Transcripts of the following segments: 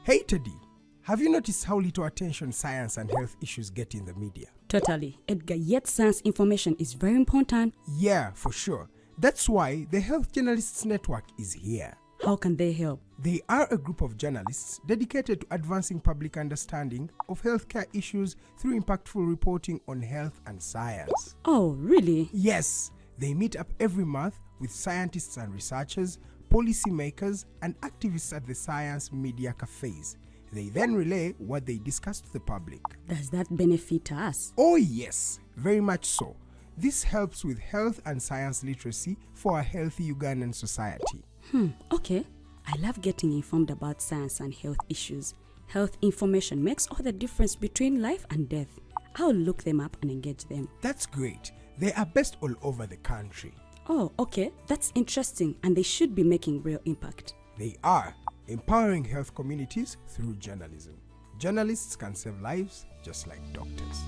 Hey Teddy, have you noticed how little attention science and health issues get in the media? Totally, Edgar, yet science information is very important. Yeah, for sure. That's why the Health Journalists Network is here. How can they help? They are a group of journalists dedicated to advancing public understanding of healthcare issues through impactful reporting on health and science. Oh, really? Yes, they meet up every month with scientists and researchers, policymakers, and activists at the science media cafes. They then relay what they discuss to the public. Does that benefit us? Oh yes, very much so. This helps with health and science literacy for a healthy Ugandan society. Okay. I love getting informed about science and health issues. Health information makes all the difference between life and death. I'll look them up and engage them. That's great. They are based all over the country. Oh, okay. That's interesting, and they should be making real impact. They are empowering health communities through journalism. Journalists can save lives just like doctors.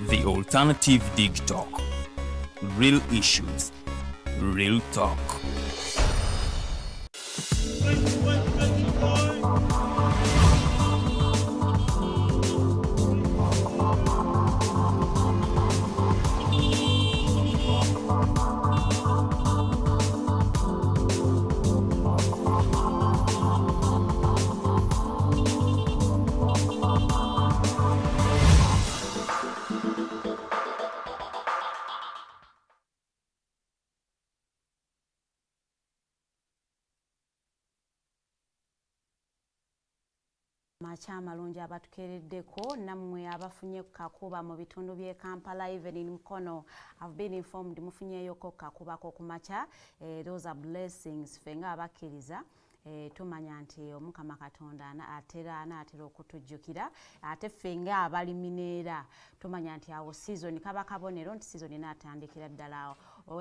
The Alternative Dig Talk. Real issues, real talk. Macha amalungi abatukereddeko nammwe abafunye kakuba mu bitundu bye Kampala even in Mukono. I've been informed mufunyeyoko kakuba ko kumacha. Those are blessings fenga abakkiriza. Tumanya nti omukama Katonda atera okutujjukira ate fenga abalimineera tumanya nti awo season kaba kabonero nti season inaatandikira ddala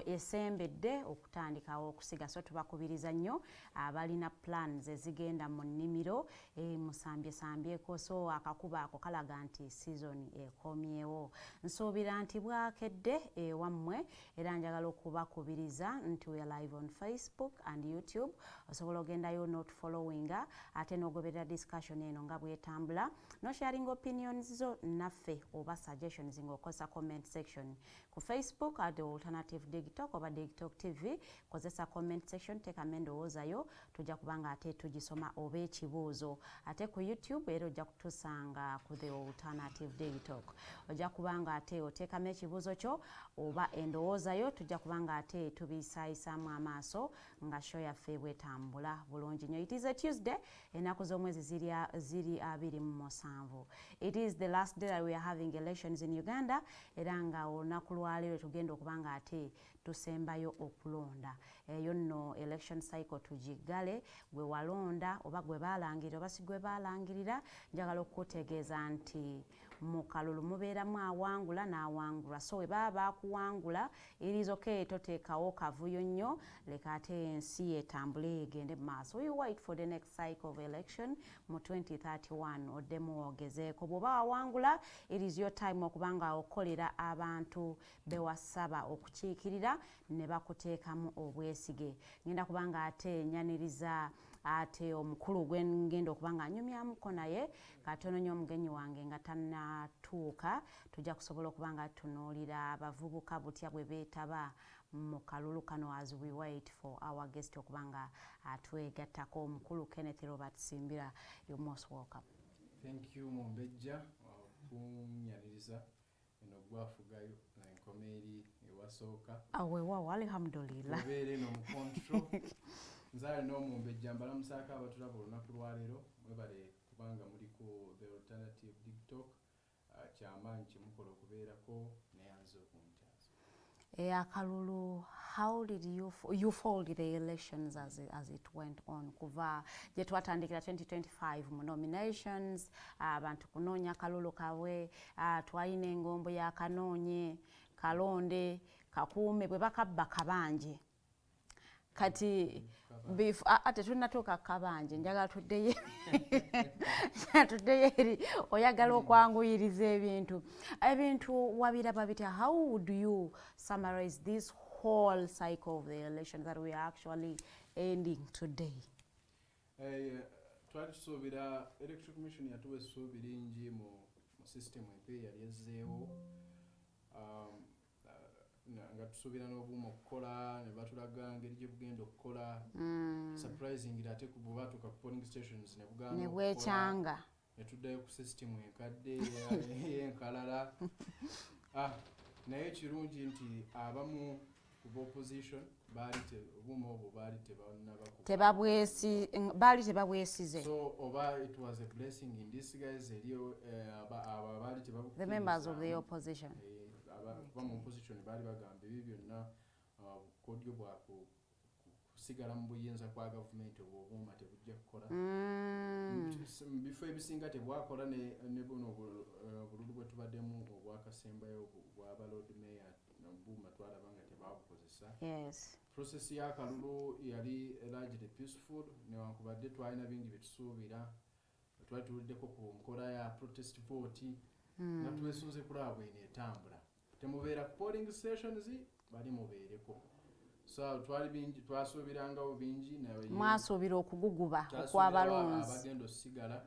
esembedde okutandikawo okusiga, so tubakubiriza nnyo abalina plans ezigenda mu nnimiro musambyeko, so akakuba ako kalaga nti season ekomyewo. Nsuubira nti bwakedde wammwe era njagala okubakubiriza nti we are live on Facebook and YouTube. Osobola ogendayo not following ate n'ogoberera discussion eno nga bwetambula, no sharing opinions zo naffe oba suggestions ng'okozesa comment section ku Facebook at the Alternative Dig Talk oba Dig Talk TV. Kozesa comment section, teekamu endowoozayo, tujja kubanga ate tugisoma oba ekibuuzo. Ate ku YouTube era ojja kutusanga ku the Alternative Dig Talk. Ojja kubanga ate oteekamu ekibuuzo kyo oba endowoozayo, tujja kubanga ate tubisaayisaamu amaaso nga show yaffe bwetambula bulungi nnyo. It is a Tuesday, ennaku z'omwezi ziri 27. It is the last day that we are having elections in Uganda, era nga olunaku lwaleero tugenda okubanga ate tusembayo okulonda. Eyo nno election cycle tugiggale, gwe walonda oba gwe baalangirira oba si gwe baalangirira, njagala okutegeeza nti mu kalulu mubeeramu awangula n'awangulwa. So we baba bakuwangula, it is okay, toteekawo kavuyo nnyo, leka ate ensi etambule egende mu maaso. We wait for the next cycle of election mu 2031 oddemu ogezeeko. Bw'oba wawangula, it is your time okubanga okolera abantu bewasaba okukiikirira ne bakuteekamu obwesige. Ngenda kubanga ate nyaniriza ate omukulu gwe ngenda okubanga anyumyamuko naye katono nnyo omugenyi wange nga tannatuuka, tujja kusobola okubanga tunuulira abavubuka butya bwe beetaba mu kalulu kano as we wait for our guest okubanga atwegattako. Omukulu Kenneth Robert Simbira, you're most welcome. Thank you Mumbejja kunyaniriza eno gwafugayo na enkomeri ewasooka awewawo alhamdulillah tubeere n'omukontro nzaale n'omumbejja mbalamusaako abatulaba olunaku lwaleero mwebale kubanga muliko the Alternative Dig Talk. Kyamaanyi kyemukola okubeerako neyanza okuntaasa. Akalulu, how did you followed the elections as it went on? Kuva gye twatandikira 2025 mu nominations, abantu kunoonya akalulu kawe, twalina engombo ya kanoonye, kalonde, kakuume, bwe bakabba kabanje. kati ate tunatuuka kabanje njagala tuddeyo eri oyagala okwanguyiriza ebintu wabiraba bitya. How would you summarize this whole cycle of the election that we are actually ending today? Twali tusuubira Electoral Commission yatuwa essuubi lingi mu system empya yali ezzeewo, nga tusuubira n'obuuma okukola ne batulaga ngeri gye bugenda okukola. Surprising ate bwe baatuuka ku polling stations ne bugamba ne bwekyanga ne tuddayo ku system enkadde enkalala. Naye kirungi nti abamu ku opposition obuuma obwo baali tebabwesize. So oba it was a blessing in disguise eri abaali tebabukkiriza. The members of the opposition. Mu opposition baali bagamba ebyo byonna bukodyo bwa kusigala mu buyinza kwa gavumenti obwo obuuma tebujja kukola. Mu bifo ebisinga tebwakola ne buno obululu bwe tubaddemu obwakasembayo bwaba Lord Mayor obuuma twalaba nga tebabukozesa. Process y'akalulu yali largely peaceful newankubadde twalina bingi byetusuubira. Twali tuwuliddeko ku nkola ya protest vote nga twesunze kulaba bwene etambula. Temubeera ku polling stations bali mubeereko. So twali bingi twasuubirangawo bingi naye mwasuubira okuguguba okw'abalonzi abagenda osigala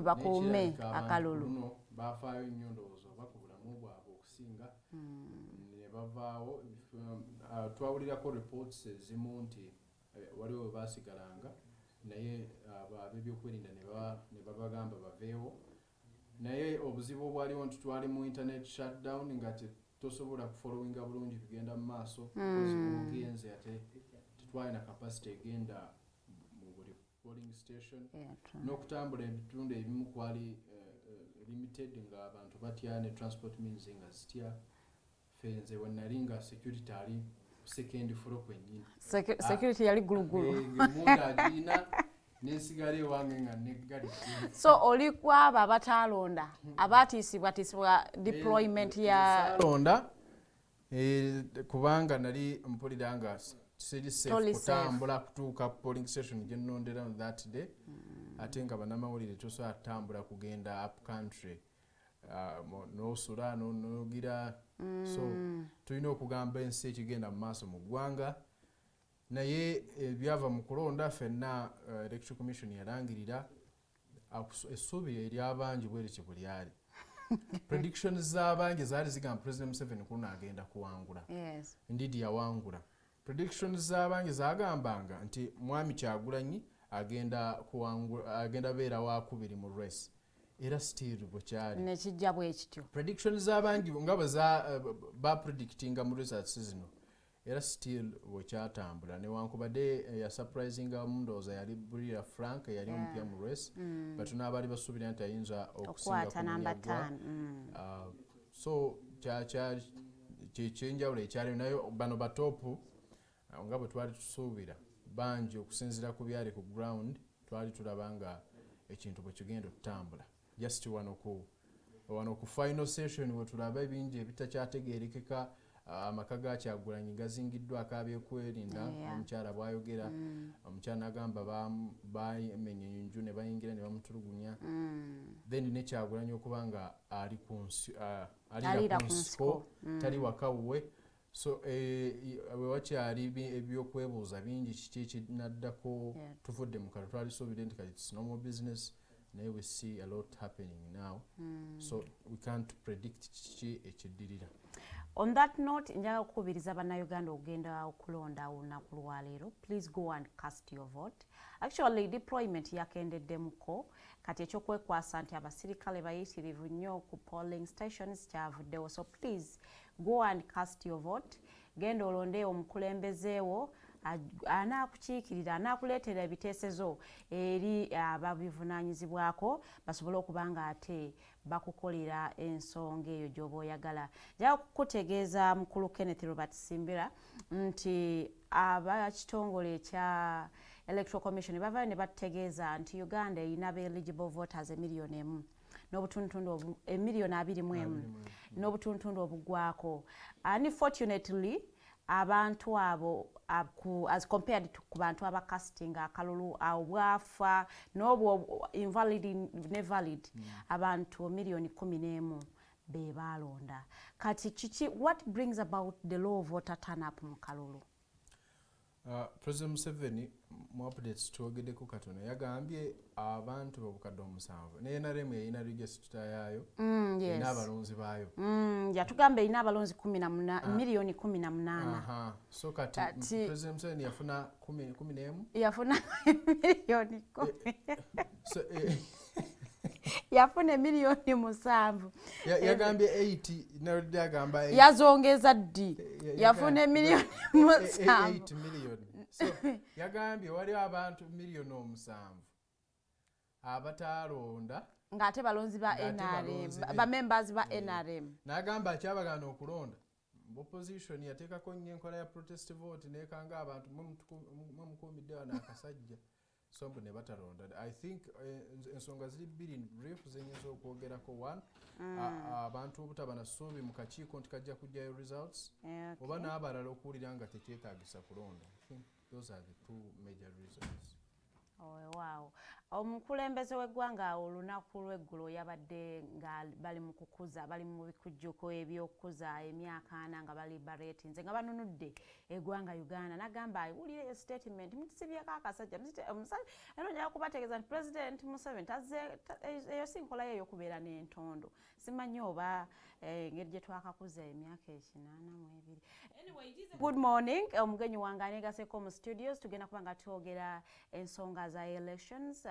bakuume akalulu. Luno baafaayo nnyo ndowooza oba ku bulamu bwabwe okusinga ne bavaawo. Twawulirako reports ezimu nti waliwo we baasigalanga naye ab'ebyokwerinda ne babagamba baveewo. Naye obuzibu obwaliwo nti twali mu internet shutdown nga tosobola kufollowinga bulungi tugenda mu maaso ogenze ate tetwalina capacity egenda mu buli polling station. N'okutambula ebitundu ebimu kwali limited nga abantu batya ne transport means nga zitya. Fenze wenali nga security ali second floor kwennyini. Security yali gulugulu. Munda agirina n'ensigala ewange nga neggali. So oli kwabo abataalonda abaatiisibwa deployment ya londa kubanga nali mpulira nga siri safe kutambula kutuuka polling station gye nnondera on that day. Ate nga bannamawulire tosobola kutambula kugenda up country n'osula n'ogira. So tulina okugamba ensi ekigenda mu maaso mu ggwanga. Naye ebyava mu kulonda ffenna Electoral Commission yalangirira essuubi ery'abangi bwerityo bwe lyali. Predictions z'abangi zaali zigamba President Museveni kuno agenda kuwangula. Indeed yawangula. Predictions z'abangi zagambanga nti Mwami Kyagulanyi agenda beera wakubiri mu race. Era still bwekyali nekijja bwe kityo. Predictions z'abangi nga bwe bapredictinga mu result season era still bwekyatambula newankubadde yasurprisinga mundooza yali Brilla Frank yali omupya mu race but n'abaali basuubira nti ayinza okusinga ku munyagwa. So kyenjawulo ekyaliwo naye bano batopu nga bwe twali tusuubira bangi okusinziira ku byali ku ground twali tulaba nga ekintu bwe kigenda okutambula. Just wano ku final session we tulaba ebingi ebitakyategeerekeka. Amaka ga Kyagulanyi gazingiddwa ak'abyokwerinda. Omukyala bw'ayogera omukyala n'agamba bamenya enju ne bayingira ne bamutulugunya. Then ne Kyagulanyi okuba nga alira ku nsiko tali waka wuwe. So we wakyali ebyokwebuuza bingi kiki ekinaddako tuvudde mu kalo twalisuubire nti kati it's normal business. Naye we see a lot happening now. So we can't predict kiki ekiddirira. On that note, njagala okukubiriza bannayuganda okugenda okulonda olunaku lwaleero. Please go and cast your vote. Actually deployment yakendeddemuko kati ekyokwekwasa nti abasirikale bayitirivu nnyo ku polling stations kyavuddewo. So please go and cast your vote. Genda olonde omukulembezeewo anaakukiikirira anaakuleetera ebiteesezo eri ababivunaanyizibwako basobole okuba nga ate bakukolera ensonga eyo gy'oba oyagala. Njagala kukutegeeza mukulu Kenneth Robert Simbira nti abakitongole ekya Electoral Commission bavaayo ne bategeeza nti Uganda erina eligible voters 1,000,000 n'obutundutundu 2,21,000 n'obutundutundu obugwako. Unfortunately abantu abo as compared to ku bantu abakasitinga akalulu obwafa n'obwo invalid ne valid abantu miliyoni 11 be balonda kati chichi what brings about the low voter turn up mu kalulu? President Museveni mu updates twogeddeko katono yagambye abantu babukadde 7 ne NRM erina register yaayo n'abalonzi baayo yatugamba erina abalonzi 18 miliyoni 18. So kati President Museveni yafuna 11 yafuna miliyoni 10 yafuna miliyoni 7 yagambye 8 narudde agamba yazongeza ddi yafuna miliyoni 8 miliyoni. So yagambye waliwo abantu miliyoni 7 abatalonda ng'ate balonzi ba NRM ba members ba NRM n'agamba akyabagana okulonda opposition yateekako nnyo enkola ya protest vote neekanga abantu mwemukuumidde wano akasajja so mbu ne batalonda. I think ensonga ziri bbiri brief zenyinza okwogerako. One, abantu obutaba na ssuubi mu kakiiko nti kajja kujjayo results oba n'abalala okuwulira nga tekyetaagisa kulonda. I think those are the two major reasons. Wow. Omukulembeze w'eggwanga olunaku lw'eggulo yabadde nga bali mu kukuza bali mu bikujjuko ebyokukuza emyaka 4 nga bali liberate nga banunudde eggwanga Uganda n'agamba awulire statement mutisibyeko akasajja eno njala kubategeeza nti President Museveni eyo si nkola ye ey'okubeera n'entondo simanyi oba engeri gye twakakuza emyaka 82. Anyway, good morning. Omugenyi wange aneegaseeko mu studios tugenda kuba nga twogera ensonga za elections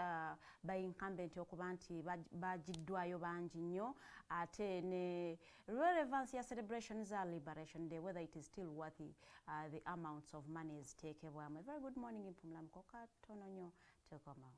by incumbent okuba nti bagiddwayo bangi nnyo ate ne relevance ya celebration za liberation day whether it is still worthy the amounts of money eziteekebwamu. A very good morning Mpumulamuko katono nnyo tekomawo.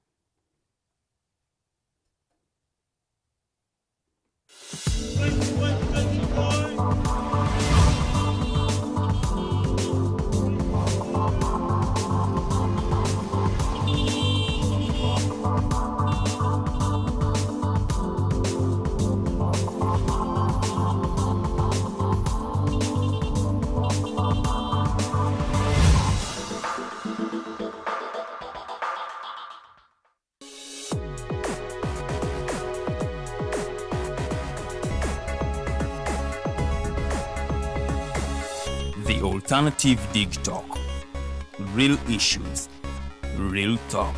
The Alternative Dig Talk. Real issues, real talk.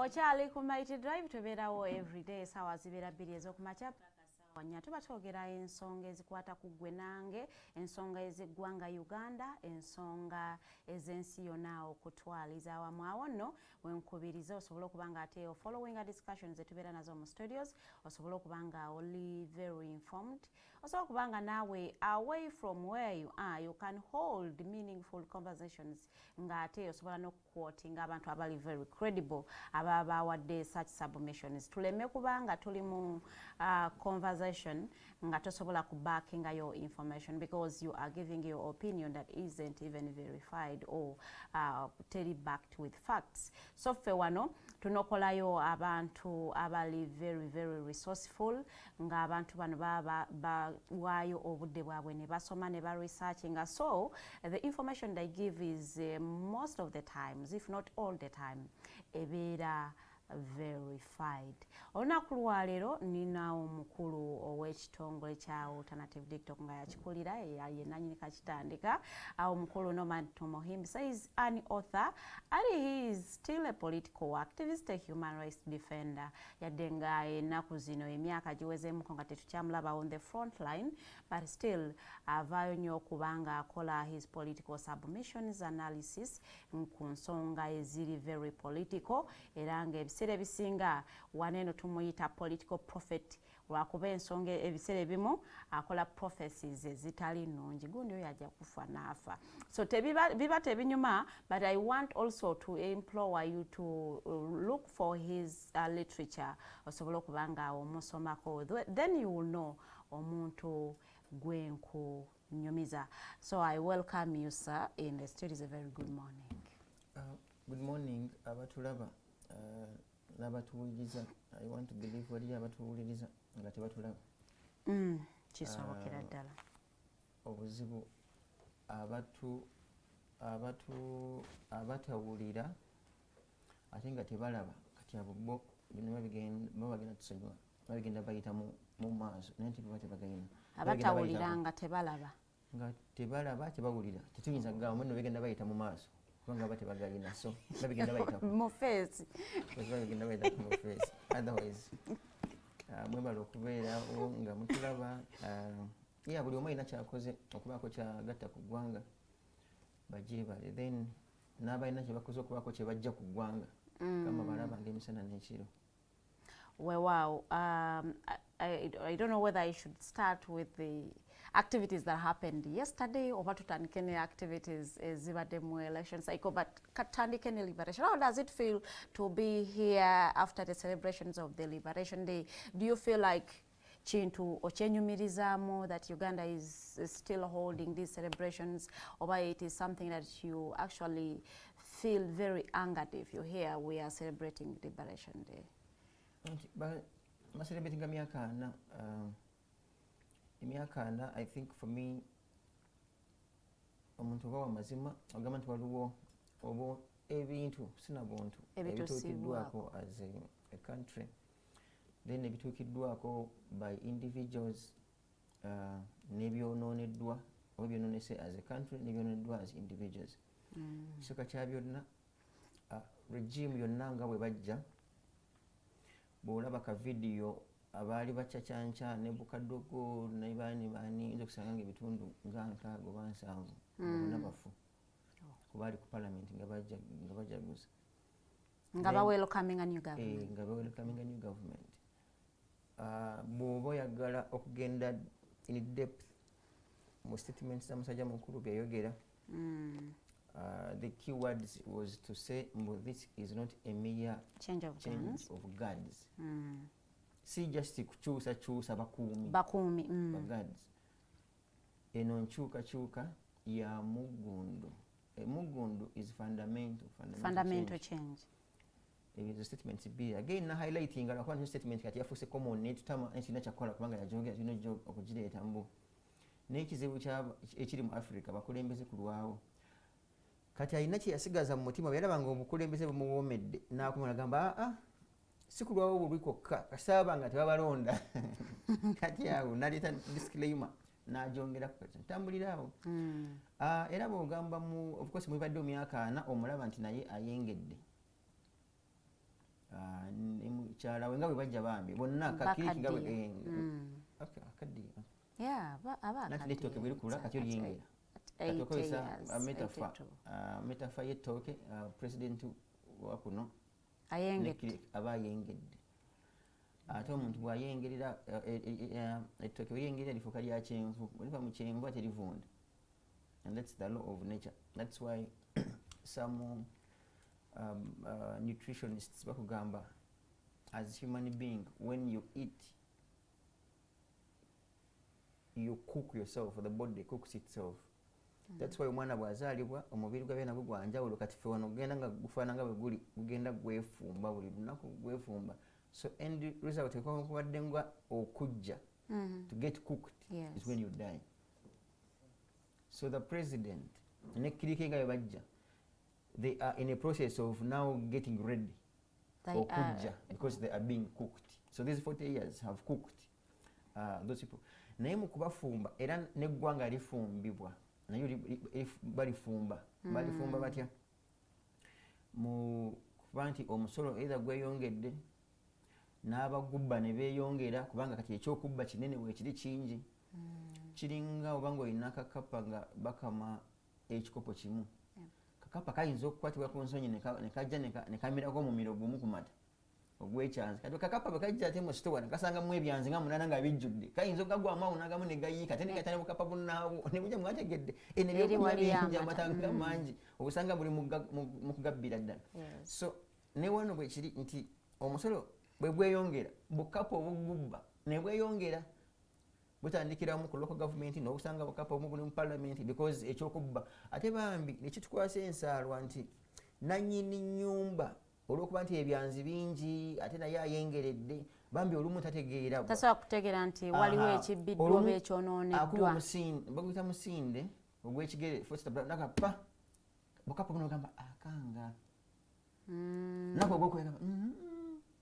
Okyali ku Mighty Drive tubeerawo everyday sawa zibeera 2 ez'okumakya paka sawa 4 tuba twogera ensonga ezikwata ku ggwe nange ensonga ez'eggwanga Uganda ensonga ez'ensi yonna okutwaliza awamu awo nno wenkubiriza osobola okuba nga ate following a discussions etubeera nazo mu studios osobola okuba nga oli very informed osobola okuba nga naawe away from where you are you can hold meaningful conversations nga ate osobola n'okuquotinga abantu abali very credible ababa bawadde such submissions tuleme kubanga tuli mu conversation nga tosobola kubackinga your information because you are giving your opinion that isn't even verified or backed with facts. So ffe wano tunokolayo abantu abali very very resourceful nga abantu bano bawaayo obudde bwabwe ne basoma ne researchinga so the information they give is most of the times if not all the time ebeera verified. Olunaku lwaleero nina omukulu ow'ekitongole kya Alternative Dig Talk nga yakikulira ye nannyini kakitandika omukulu Norman Tumuhimbise is an author and he is still a political activist, a human rights defender. Yadde nga ennaku zino emyaka giwezeemuko nga tetukyamulaba on the front line but still avaayo nnyo okubanga akola his political submissions analysis ku nsonga eziri very political era nga ebiseera ebisinga waneeno tumuyita political prophet lwakuba ensonga ebiseera ebimu akola prophecies ezitali nnungi. Gundi oyo ajja kufa n'afa. So biba tebinyuma, but I want also to implore you to look for his literature osobola okuba nga omusomako, then you will know omuntu gwenkunyumiza. So I welcome you, sir, in the studio. It's a very good morning. Good morning, abatulaba n'abatuwuliriza. I want to believe wali abatuwuliriza nga tebatulaba. Kisobokera ddala. Obuzibu abatawulira ate nga tebalaba kati abo bo bino bagenda tusonyiwa babigenda bayita mu maaso naye tebaba tebagenda. Abatawulira nga tebalaba tebawulira tetuyinza kugamba muno bagenda bayita mu maaso kubanga baba tebagalina, so babigenda bayita mu face. Babigenda bayita mu face. Otherwise mwebala okubeera nga mutulaba. Buli omu alina kyakoze okubaako kyagatta ku ggwanga bagyebale, then n'abalina kye bakoze okubaako kye bajja ku ggwanga kama balaba ng'emisana n'ekiro. Wow. I don't know whether I should start with the activities that happened yesterday or what tutandike ne activities ezibadde mu election cycle, but katandike ne liberation. How does it feel to be here after the celebrations of the Liberation Day? Do you feel like Chintu okyenyumirizaamu that Uganda is still holding these celebrations, or it is something that you actually feel very angered if you hear we are celebrating Liberation Day? Celebrating emyaka ana, I think for me omuntu oba wamazima agamba nti waliwo oba ebintu sina buntu ebituukiddwako as a country, then ebituukiddwako by individuals, n'ebyonooneddwa oba byonoonese as a country n'ebyonooneddwa as individuals. Kisooka kya byonna regime yonna nga bwe bajja bw'olaba ka video abaali bacacyanca ne Bukadogo ne baani nza okusanga ng'ebitundu nga 6 oba 7 bonna bafu kubaali ku Palamenti nga bajaguza nga welcoming a new government. Nga welcoming a new government. Bw'oba oyagala okugenda in depth mu statements za musajja mukulu byayogera, the key words was to say this is not a mere change of guards. Si just kukyusa bakuumi guards. Eno nkyukakyuka ya mugundu. Mugundu is fundamental change. It is a statement B. Again, na highlighting ala kwa statement kati yafuse common ne tutama ekina kyakola kubanga yajogera kino jo okugireeta mbu. N'ekizibu ekiri mu Africa bakulembeze kulwawo. Kati alina kye yasigaza mu mutima yalabanga obukulembeze bumuwoomedde n'akumala gamba si kulwawo bulwi kwokka kasaba nga tebabalonda. Kati awo naleta disclaimer n'ajongera ku kati tambulirawo. Era bw'ogamba of course mwibadde emyaka 4 omulaba nti naye ayengedde. Mukyala we nga bwe bajja bambi bonna kakiriki nga bwe akaddiya. Nati n'ettooke bwe likula kati oliyengera. Kati okozesa metafa y'ettooke pulezidenti wa kuno aba ayengedde. Ate omuntu bw'ayengerera ettooke bwe lyengerera lifuuka lya kyenvu, bwe liva mu kyenvu ate livunda. And that's the law of nature. That's why some nutritionists bakugamba as human being, when you eat you cook yourself, the body cooks itself. That's why omwana bw'azaalibwa omubiri gwa nagwo gwanjawulo kati ffe wano gugenda nga gufaana nga bwe guli gugenda gwefumba buli lunaku gwefumba. So end result ekubadde nga okujja to get cooked is when you die. So the president ne kirike nga bajja, they are in a process of now getting ready okujja because they are being cooked. So these 40 years have cooked those people. Naye mu kubafumba era n'eggwanga lifumbibwa nayo balifumba batya mu kuba nti omusolo either gweyongedde n'abagubba ne beeyongera kubanga kati ekyokubba kinene bwekiri kingi kiringa obanga olina akakapa nga bakama ekikopo kimu kakapa kayinza okukwatibwa ku nsonyi ne kajja ne kamirako omumiro gumu ku mata ogwekyanzi kati kakapa bakajja ate mu store nakasanga mu ebyanzi nga munana nga bijjudde kayinzo gagwa mawu nagamu ne gayiika tene katane bukapa bunnaabo ne mujja mwategedde ene wali amatanga mangi obusanga buli mu kugabbira ddala so ne wano bwe kiri nti omusolo bwe bweyongera bukapa obugubba ne bweyongera butandikiramu ku local government n'obusanga bukapa omu buli mu parliament because ekyokubba ate bambi nekitukwasa ensaalwa nti nannyini nnyumba olwokuba nti ebyanzi bingi ate naye ayengeredde bambi olumu tategeera tasobola kutegeera nti waliwo ekibbiddwa oba ekyonooneddwa baguyita musinde ogwekigere nakapa bukapa buno ogamba akanga nako ogwokwegamba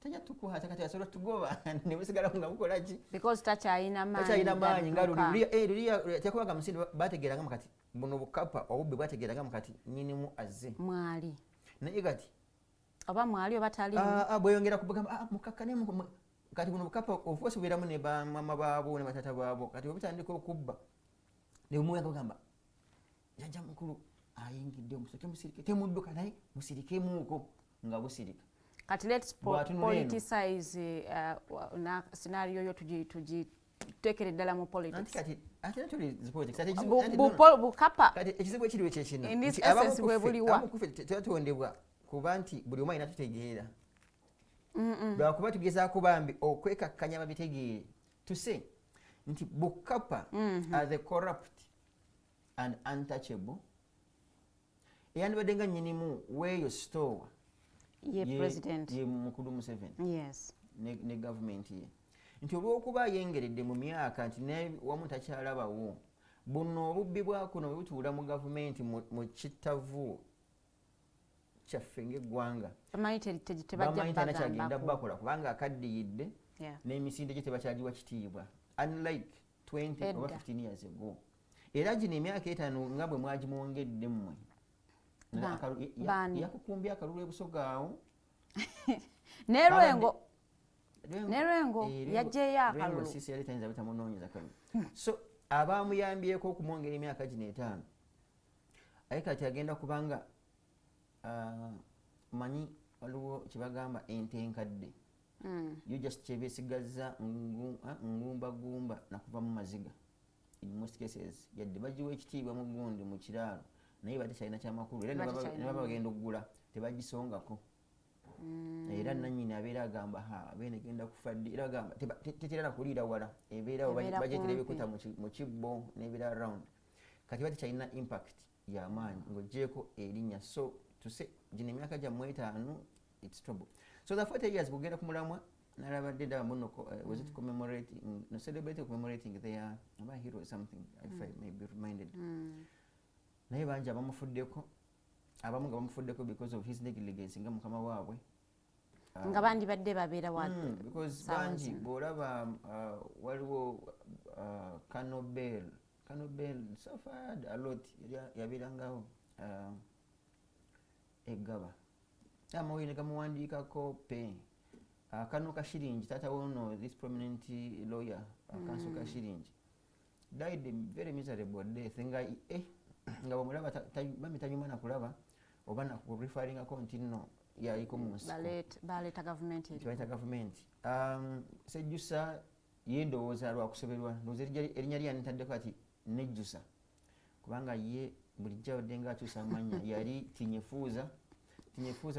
tajja tukwata kati asobola tugoba ne busigala nga bukola ki because takyalina maanyi nga luli tekubaga musinde bategeeranga kati buno bukapa obubbi bwategeeranga kati nyinimu azze mwali naye kati oba mwali oba tali bweyongera kubagamba mukakkane kati buno bukapa ofuusi bubeeramu ne bamama baabo ne batata baabo kati obutandika okubba ne bumuyaga bagamba jajja mukulu ayingidde omusooke musirike temudduka naye musirikemuuko nga busirika kati let's politicize scenario yo tugitekere ddala mu politics ate tuli politics bukapa kati ekizibu ekiriwo kyekino in this essence bwe buliwa tetwatondebwa kuba nti buli omu alina tutegeera lwakuba tugezaako bambi okwekakkanya babitegeere tuse nti bukapa are the corrupt and untouchable eyandibadde nga nnyinimu weeyo store ye mukulu Museveni ne gavumenti ye nti olw'okuba ayengeredde mu myaka nti wamu takyalabawo buno obubbi bwakuno bwe butuula mu gavumenti mu kittavu kyaffe ng'eggwanga bamanyi tenakyagenda bakola kubanga akaddiyidde n'emisinde gye tebakyagiwa kitiibwa unlike 20 oba 15 years ago era gino emyaka 5 nga bwe mwagimwongedde mmwe yakukumbye akalulu ebusogaawo nerwengo yajjeyo akalulu sisi yali tayinza bitamunoonyeza kano so abamuyambyeko okumwongera emyaka gino 5 aye kati agenda kubanga manyi waliwo kyebagamba ente enkadde yo just kyebesigazza ngumbagumba nakuva mu maziga in most cases yadde bagiwa ekitiibwa mu gundi mu kiraalo naye bate kyalina kyamakulu era ne baba bagenda okuggula tebagisongako era nannyini abeera agamba beene genda kufadde era agamba tetera nakuliira wala ebeerawo bagyetera ebikuta mu kibbo n'ebeera around kati bate kyalina impact y'amaanyi ng'oggyeko erinnya so tuse gino emyaka gyammwe 5 it's trouble so the 40 years bugenda ku mulamwa nalabadde ndaba muno was it commemorating no celebrating commemorating their hero or something if I may be reminded naye bangi abamufuddeko abamu nga bamufuddeko because of his negligence nga mukama waabwe nga bandi badde babeera because bangi bw'olaba waliwo Kanobel suffered a lot yabeerangawo eggaba amawulire ne gamuwandiikako pe kano kashiringi taata wono this prominent lawyer kanso kashiringi died a very miserable death nga bamulaba bamutanyuma nakulaba oba nakureferringako nti nno yaliko mu nsiko baleeta gavumenti Sejjusa ye ndowooza lwakusoberwa ndowooza erinnya lye yanitaddeko ati nejjusa kubanga ye bulijjo abadde nga akyusa amanya yali tinyefuuza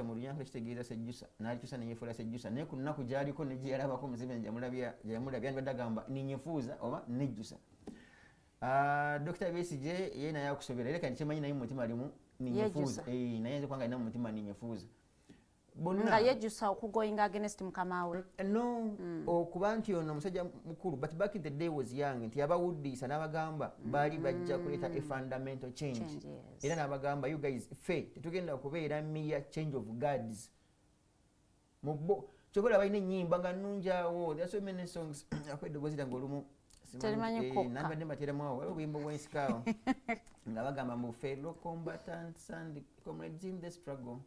mu lunyanko kitegeeza Sejjusa n'alikyusa neyefuula Sejjusa naye ku nnaku gy'aliko ne gye yalabako Museveni gyeyamulabya yandibadde agamba ninyefuuza oba nejjusa Dr. Besigye ye naye akusobera era kandi kyemanyi naye mu mutima alimu ninyefuuza naye nze kubanga alina mu mutima ninyefuuza nga yejjusa okugoyinga against mukama we no okuba nti ono omusajja mukulu but back in the day was young nti yabawuddisa n'abagamba baali bajja kuleeta a fundamental change era n'abagamba you guys fe tetugenda kubeera mere change of guards mubbo kyokola balina ennyimba nga nnungi awo there are so many songs akweddogozi lyange olumu nabadde mbateramu awo waliwo obuyimba bw'ensikaawo nga bagamba mu fellow combatants and comrades in the struggle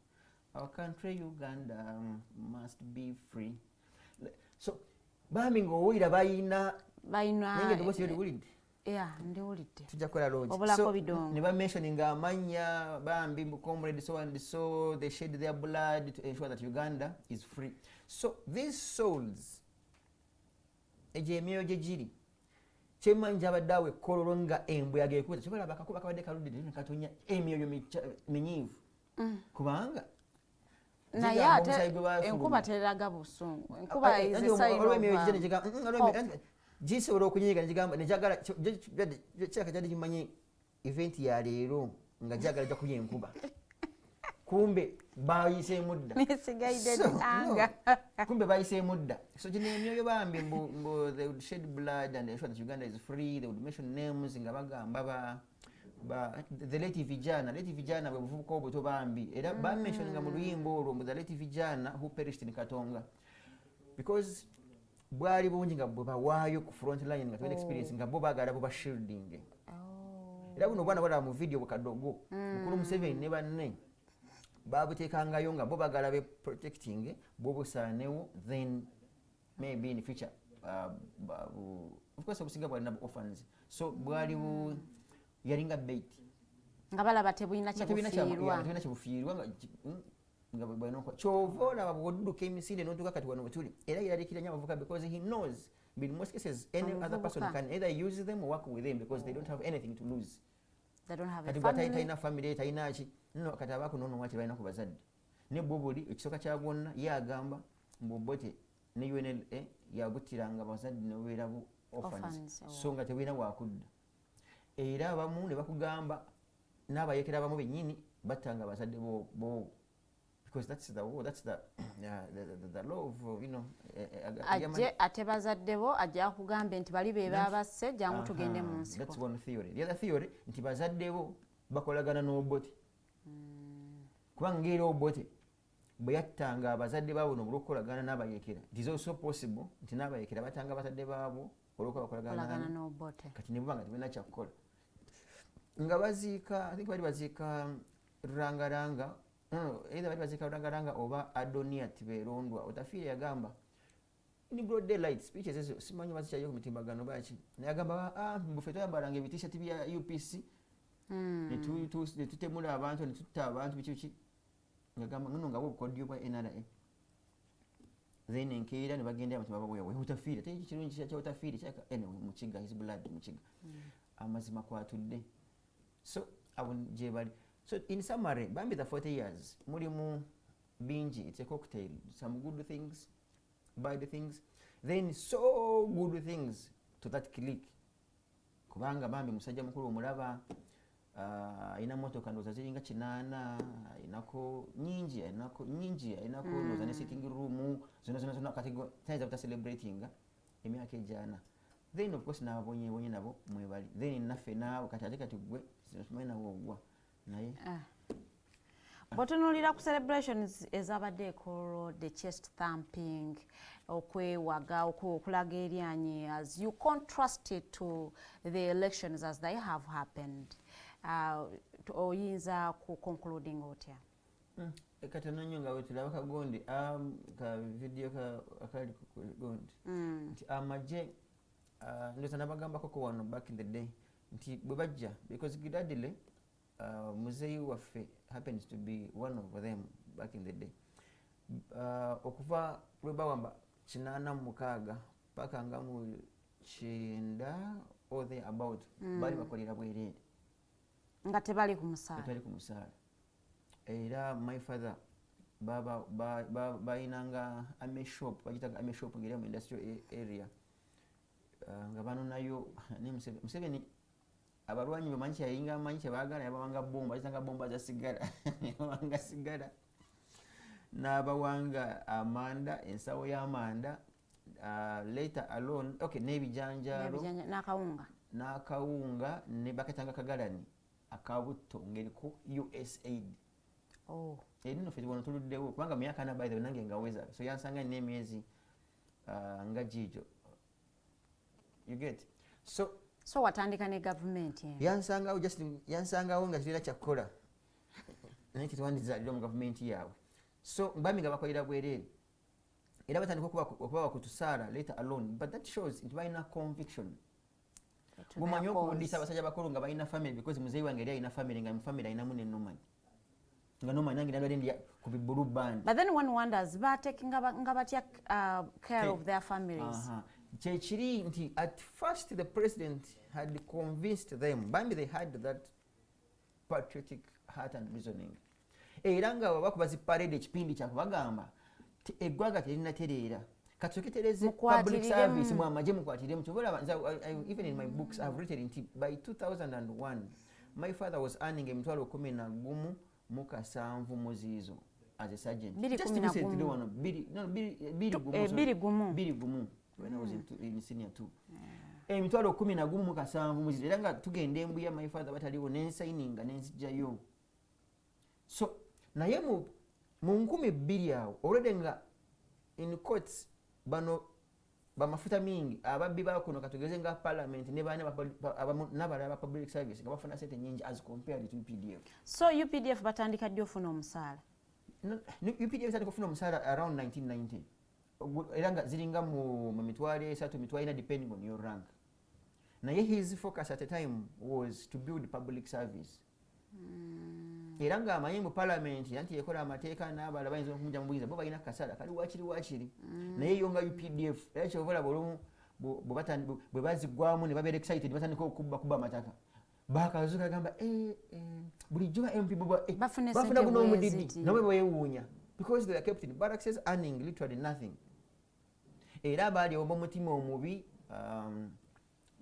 our country Uganda must be free so bambi ng'owulira bayina naye eddoboozi yo liwulidde ndiwulidde tujja kukola launch obulako bidongo ne bamentioning amanya bambi comrade so and so they shed their blood to ensure that Uganda is free. So these souls egyo emyoyo gye giri kyemanyi abadde awo ekkololo nga embwe yageekuuta kyobalaba akakuba kabadde kaludde ne katonya emyoyo minyiivu kubanga naye ate enkuba tereraga busungu enkuba gisobola okunyiiga negigamba nejagala kyaka kyali kimanyi event ya leero nga jagala jja kulya enkuba kumbe bayiseemu dda kumbe bayiseemu dda so gino emyoyo bambi mbu they would shed blood and ensure that Uganda is free. They would mention names nga bagamba the late vijana bwe buvubuka obuto bambi era bamentioninga mu luyimba olwo the late vijana who perished in Katonga because bwali bungi nga bwe bawaayo ku front line nga tuwena experience nga bo baagala bo bashielding era buno obwana balaba mu video bukadogo mukulu Museveni ne banne babuteekangayo nga bo baagala be protecting bo busaanewo then maybe in future of course obusinga bwalina bu orphans so bwali yalinga bait nga balaba tebulina kyebufiirwa nga bwalina kyova olaba bwodduka emisinde n'otuuka kati wano wetuli era yalalikira nnyo abavubuka because he knows in most cases any other person can either use them or work with them because they don't have anything to lose. Kati talina family talina ki no kati abaako nono waki balina ku bazadde ne Boboli ekisooka kya bwonna ye agamba mbobote ne UNLA yaguttiranga bazadde ne beera bu orphans so nga tebulina wakudda era abamu ne bakugamba n'abayekera abamu bennyini battanga abazadde bo because that's the law of ate bazadde bo ajja kugambe nti bali be babasse jangu tugende mu nsiko. That's one theory. The other theory nti bazadde bo bakolagana n'obote kubanga ngeri obote bwe yattanga abazadde baabo n'obulokolagana n'abayekera it is also possible nti n'abayekera batanga abazadde baabo olwokubakolagana n'obote kati ne bubanga tebulina kyakukola nga baziika I think bali baziika Rurangaranga either bali baziika Rurangaranga oba Adonia Tiberondwa Otafiire yagamba in broad daylight speeches ezo simanyi bazikyayo ku mitimbagano baki naye agamba mbufe toyambalanga ebitishati bya UPC ne tutemula abantu ne tutta abantu biki ngagamba nono nga obukodyo bwa NRA then enkeera ne bagenda amutima babwewe Otafiire te kirungi kya Otafiire kyaka anyway mukiga his blood mukiga amazima kwatudde so abun je bali so in summary bambi the 40 years mulimu bingi it's a cocktail some good things bad things then so good things to that clique kubanga bambi musajja mukulu omulaba ina motoka ndoza ziringa 8 inako nyingi inako ndoza ne sitting room zino kategori taiza buta celebrating emyaka ejana then of course nabonye nabo mwebali then naffe nabo kati gwe simanyi nabo ogwa naye botunulira ku celebrations ezabadde ekolo the chest thumping okwewaga okulaga eryanyi as you contrast it to the elections as they have happened oyinza ku concluding otya katono nnyo nga wetulaba kagondi ka video akali ku gondi nti amagye ndoza nabagambako ko wano back in the day nti bwe bajja because Gidadile muzeeyi waffe happens to be one of them back in the day okuva lwe bawamba 86 paka nga mu 9 or there about bali bakolera bwereere nga tebali ku musaala era my father bayinanga ameshop bagitaga ameshop ngeri mu industrial area nga bano nayo ne Museveni abalwanyi bamanyi kyayinga amanyi kyebaagala yabawanga bomba ayitanga bomba za sigara yabawanga sigara n'abawanga amanda ensawo y'amanda later alone okay n'ebijanjalo n'akawunga ne bakatanga kagalani akabutto ng'eriko USAID nino ffe wano tuluddewo kubanga myaka ana by the way nange ngaweza so yansanga n'emyezi nga gijo you get so watandika ne government yansangawo just yansangawo nga tulina kyakukola naye kitwandizaalira mu government yaabwe so bami nga bakolera bwereere era batandika okuba bakutusaala later alone but that shows nti balina conviction gumanyi okubuddisa abasajja bakulu nga balina family because muzeeyi wange yali alina family nga mu family alinamu ne Norman nga Norman nange nalwadde ndi ku bibulu band. But then one wonders nga batya care of their families. Kyekiri nti at first the president had convinced them bambi they had that patriotic heart and reasoning. Era nga bakuba zi parade ekipindi kyakubagamba eggwanga terina tereera katukitereze public service mu amaje mukwatiremu tubola even in my books I've written nti by 2001 my father was earning emitwalo 11 mu kasanvu muzizo as a sergeant. Just recently one biri gumu when I was in senior 2. Emitwalo 11 mu kasanvu muzizo era nga tugenda embuya my father bataliwo nensayininga nenzijayo. So naye mu 2000 awo already nga in courts bano bamafuta mingi ababbi bakuno katugeze nga Palamenti ne bana n'abalala ba public service nga bafuna sente nyingi as compared to UPDF. So UPDF batandika ddi ofuna omusaala? UPDF batandika ofuna omusaala around 1990 era nga ziringa mu mitwalo 3 mitwalo depending on your rank. Naye his focus at the time was to build public service. Era nga amanyi mu Palamenti yanti yekola amateeka n'abala bayinza okumujja mu buyinza bo balina kasala kali wakiri naye yo nga UPDF era kyovola bulumu bwe bazigwamu ne babeera excited batandika okukuba amataka bakazuka gamba bulijjo ba MP bafuna guno omudidi nabo bwewuunya because they are kept in barracks earning literally nothing. Era baali omutima omubi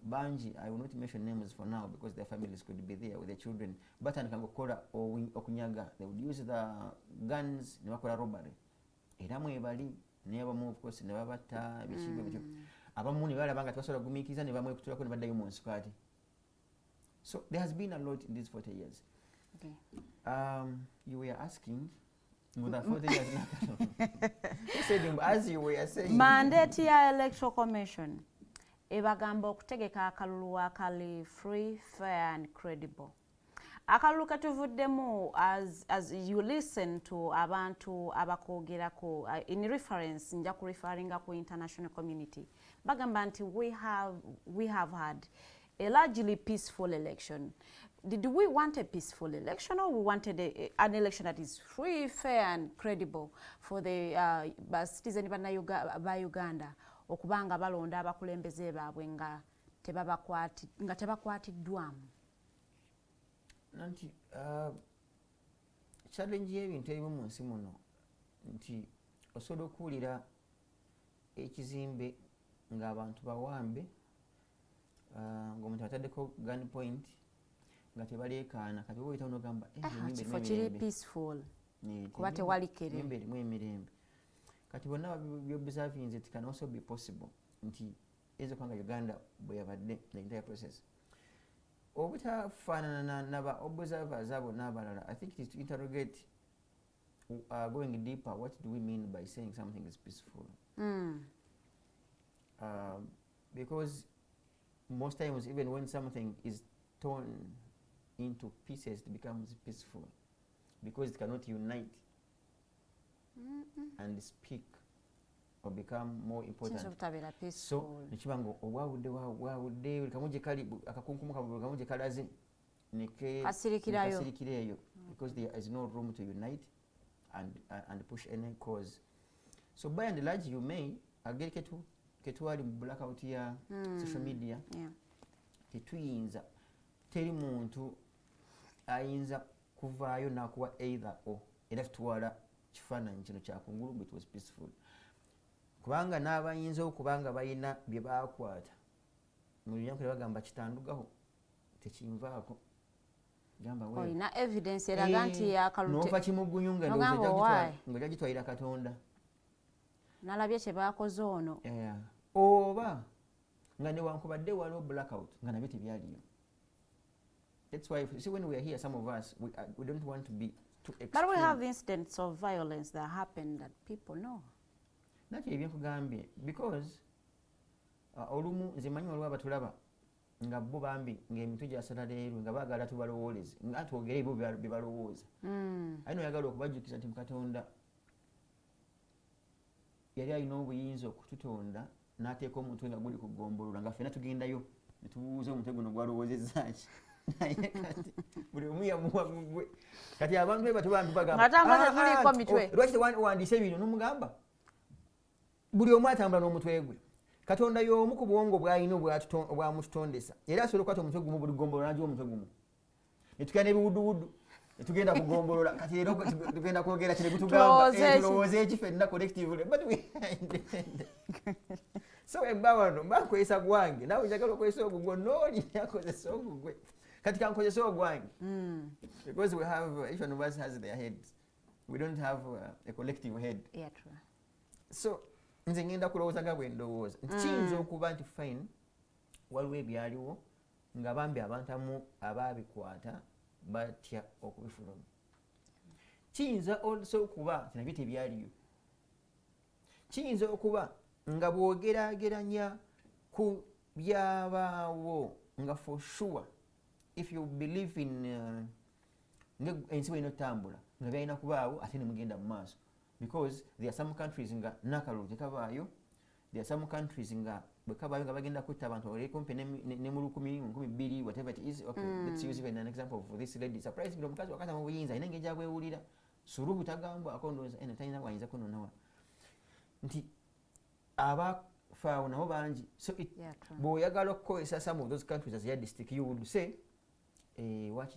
banji, I will not mention names for now because their families could be there with their children, but and kangokola okunyaga, they would use the guns ne bakola robbery. Era mwebali ne abamu of course ne babata bishigo bityo abamu ne balabanga twasobola gumikiza ne bamwe kutulako ne baddayo mu nsukati. So there has been a lot in these 40 years. Okay. You were asking more than 40 years now. You said as you were saying mandate ya electoral commission ebagamba okutegeka akalulu akali free, fair and credible. Akalulu katuvuddemu as you listen to abantu abakogerako in reference nja ku referringa ku international community bagamba nti we have had a largely peaceful election. Did we want a peaceful election or we wanted an election that is free, fair and credible for the citizens ba Uganda okubanga balonda abakulembeze baabwe nga tebakwatiddwamu? Nanti challenge y'ebintu ebimu mu nsi muno nti osobola okuwulira ekizimbe ng'abantu bawambe ng'omuntu ataddeko gun point nga tebaleekaana kati oba oyita onogamba kifo kiri peaceful kuba tewali kere erimu emirembe kati bonna byobserving it can also be possible nti ezo kwanga Uganda bwe yabadde the entire process obutafaanana naba observers abo n'abalala. I think it is to interrogate going deeper, what do we mean by saying something is peaceful? Because most times even when something is torn into pieces it becomes peaceful because it cannot unite and speak or become more important. So nikibango obwawudde kamuje kali akakunkumu kamuje kalaze neke kasirikirayo because there is no room to unite and push any cause. So by and large you may agere ketwali mu blackout ya social media tetuyinza teri muntu ayinza kuvaayo nakuwa either or era tuwala kifaananyi kino kyakungulu it was peaceful kubanga n'abayinza okubanga bayina bye baakwata mu lunyankole bagamba kitandugaho tekinvaako gamba we oyina evidence eraga nti yakalute nofa kimugunyunga ngoja gitwalira Katonda nalabye kye baakoze ono oba nga newankubadde waliwo blackout nga nabyo tebyaliyo. That's why you see when we are here some of us we don't want to be too extreme. But we have incidents of violence that happen that people know. Nakyo ebyekugambye because olumu nze manyi waliwo abatulaba nga bo bambi ng'emitwe gyasala leero nga baagala tubalowooleze nga twogere bo bye balowooza ayina oyagala okubajjukiza nti Katonda yali alina obuyinza okututonda n'ateeka omutwe nga guli ku ggombolola nga ffenna tugendayo netubuuza omutwe guno gwalowoozezza ki naye kati buli omu yamuwa gugwe kati abantu be batubambi bagamba lwaki wandiise bino n'omugamba buli omu atambula n'omutwe gwe katonda y'omu ku bwongo bw'alina obwamututondesa era asobola okukwata omutwe gumu buli gombolola nagiwa omutwe gumu netukira n'ebiwudduwuddu netugenda kugombolola kati era tugenda kwogera kino bitugamba tulowooza eki ffenna collectively but we are independent so ebbawano mbankozesa gwange nawe njagala okozesa ogugwe nooli akozesa ogugwe kati kankozesa ogwange because we have each one of us has their heads we don't have a collective head so nze ngenda kulowooza nga bwe ndowooza nti kiyinza okuba nti fine waliwo ebyaliwo nga bambi abantu amu abaabikwata batya okubifuluma kiyinza also okuba nabyo tebyaliyo kiyinza okuba nga bwogerageranya ku byabaawo nga for sure if you believe in ensi bwelina otambula nga byalina kubaawo ate ne mugenda mu maaso because there are some countries nga nakalulu tekabaayo there are some countries nga bwekabaayo nga bagenda kutta abantu oli kumpi ne mu 10,000 whatever it is okay let's use even an example of this lady surprisingly omukazi wakata mu buyinza alina engeri gyabwewulira suluhu tagambwa akondooza ena talina wayinza kunonawa nti abafaawo nabo bangi so bw'oyagala okukozesa some of those countries as yardstick you would say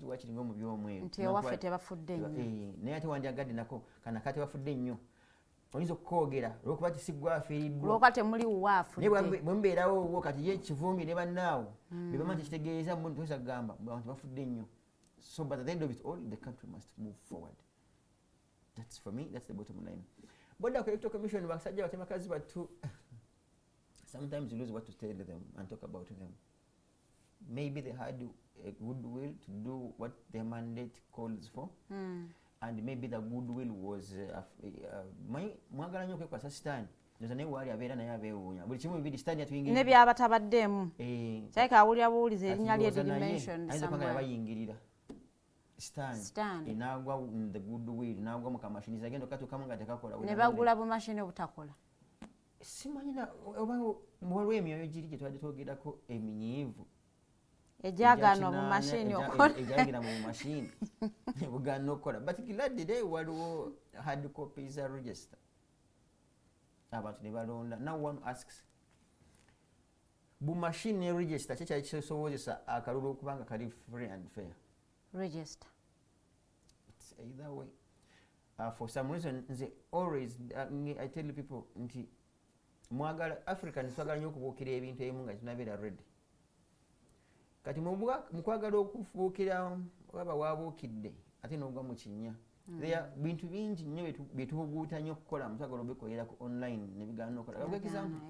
wakiri ng'omu by'omweru nti ewaffe tebafudde nnyo naye ate wandyagadde nako kana kati bafudde nnyo oyinza okukoogera olwokuba tisigwa afiiriddwa olwokuba temuli waafudde naye bwe mubeerawo wo kati ye ekivumbi ne bannaawo be bama tekitegeeza mu ntoyinza kugamba abantu bafudde nnyo so but at the end of it all the country must move forward that's for me that's the bottom line boda ku electoral commission basajja batemakazi batu sometimes you lose what to tell them and talk about them maybe they had a goodwill to do what their mandate calls for and maybe the goodwill was mwagala nnyo okwekwasa sitaani ndoza naye waali abeera naye abeewuunya buli kimu bibiri sitaani yatuyingirira ne byabatabaddemu kyayika awulira buwuliza erinnya lye dimension ayinza kubanga yabayingirira sitaani n'agwa the goodwill n'agwa mu kamashini agenda okatuukamu nga tekakola ne bagula bumashini obutakola simanyina oba muwaliwo emyoyo giri gye twadde twogerako eminyiivu ejagana obumashini okola ejagira mu mashini bugana okukola but gladly day waliwo hard copies are register abantu ne balonda now one asks bumashini ne register kyekyali kisobozesa akalulu okubanga kali free and fair register it's either way for some reason nze always I tell people nti mwagala Africans twagala nnyo okubuukira ebintu ebimu nga tunabeera ready kati mukwagala okufuukira waba waabuukidde ate n'ogwa mu kinnya bintu bingi nnyo byetubuguuta nnyo okukola mutwagala obikolera ku online ne bigaana n'okola for example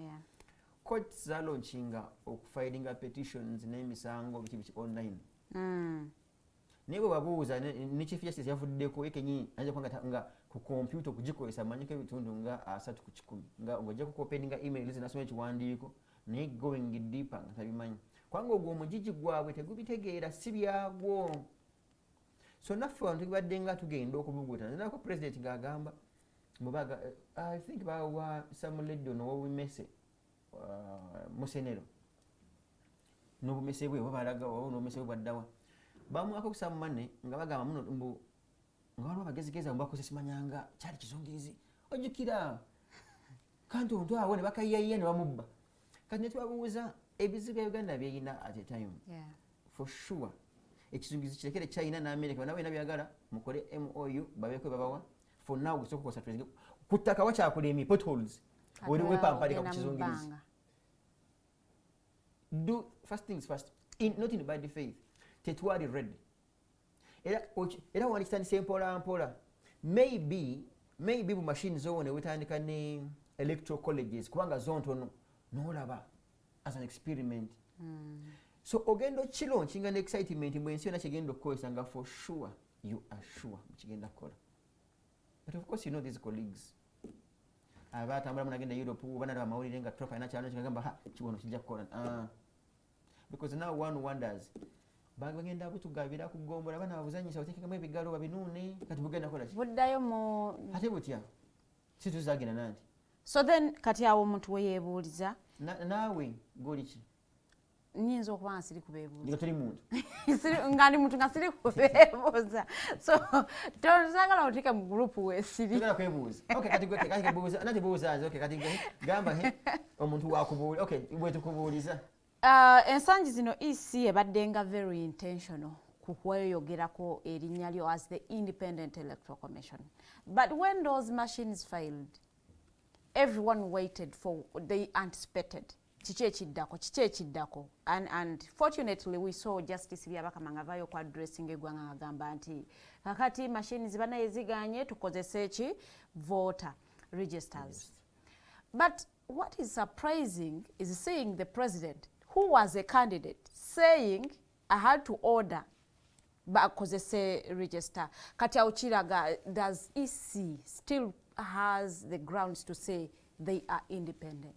courts zalaunchinga okufilinga petitions n'emisango biki online naye bwe babuuza ne chief justice yavuddeko yekenyini ayinza kuba nga ku computer okugikozesa manyiko ebitundu nga 3 ku 10 nga ng'ojja kukopeninga emails nasoma ekiwandiiko naye going deeper nga tabimanyi kwanga ogwo omugigi gwabwe tegubitegeera si byagwo so naffe wano tugibadde nga tugenda okubuguta nako president ng'agamba mubaga I think bawa samuledi ono w'obumese musenero n'obumese bwe balaga wawo n'obumese bwe bwaddawa bamuwako kusamumane nga bagamba muno mbu nga waliwo abagezigeza mubakose simanyanga kyali kizungirizi ojjukira kanti omuntu awo ne bakayiyaiya ne bamubba kati ne tubabuuza ebizibu bya Uganda byeyina at a time for sure ekizungirizi kirekere China na America nawe byagala mukole MOU babeeko babawa for now gusoka kukosa tuweze kutaka wakyakula emi potholes oli wepampalika ku kizungirizi do first things first not in bad faith tetwali ready era wandikitandise mpola maybe bu machines zowone wetandika ne electoral colleges kubanga zontono nolaba as an experiment so ogendo kilonchinga ne excitement mwensi yona kigenda okukozesa nga for sure you are sure mukigenda kukola but of course you know these colleagues abatambula munagenda Europe banalaba amawulire nga Trump ayina kyalo kigamba kibono kijja kukola because now one wonders bagenda butugabira kugombola bana babuzanyisa otekekamu ebigalo babinuune kati bugenda kola ki buddayo mu ate butya situzagenda nanti so then kati awo omuntu we yeebuuliza naawe goli ki nyinza okuba nga siri kubeebuuza nga tuli muntu nga ndi muntu nga siri kubeebuuza so tosagala otike mu gurupu weesiri tugala kwebuuza kati buuza nati buuza nze kati gamba omuntu wakubuuliza bwe tukubuuliza ensangi zino EC ebadde nga very intentional ku kweyogerako erinnya lyo as the Independent Electoral Commission, but when those machines failed everyone waited for, they anticipated kiki ekiddako and fortunately we saw Justice Byabakama nga avayo ku addressing eggwanga ng'agamba nti kakati machines banaye ziganye tukozese eki voter registers. But what is surprising is seeing the president who was a candidate saying I had to order bakozese register. Kati awukiraga, does EC still has the grounds to say they are independent?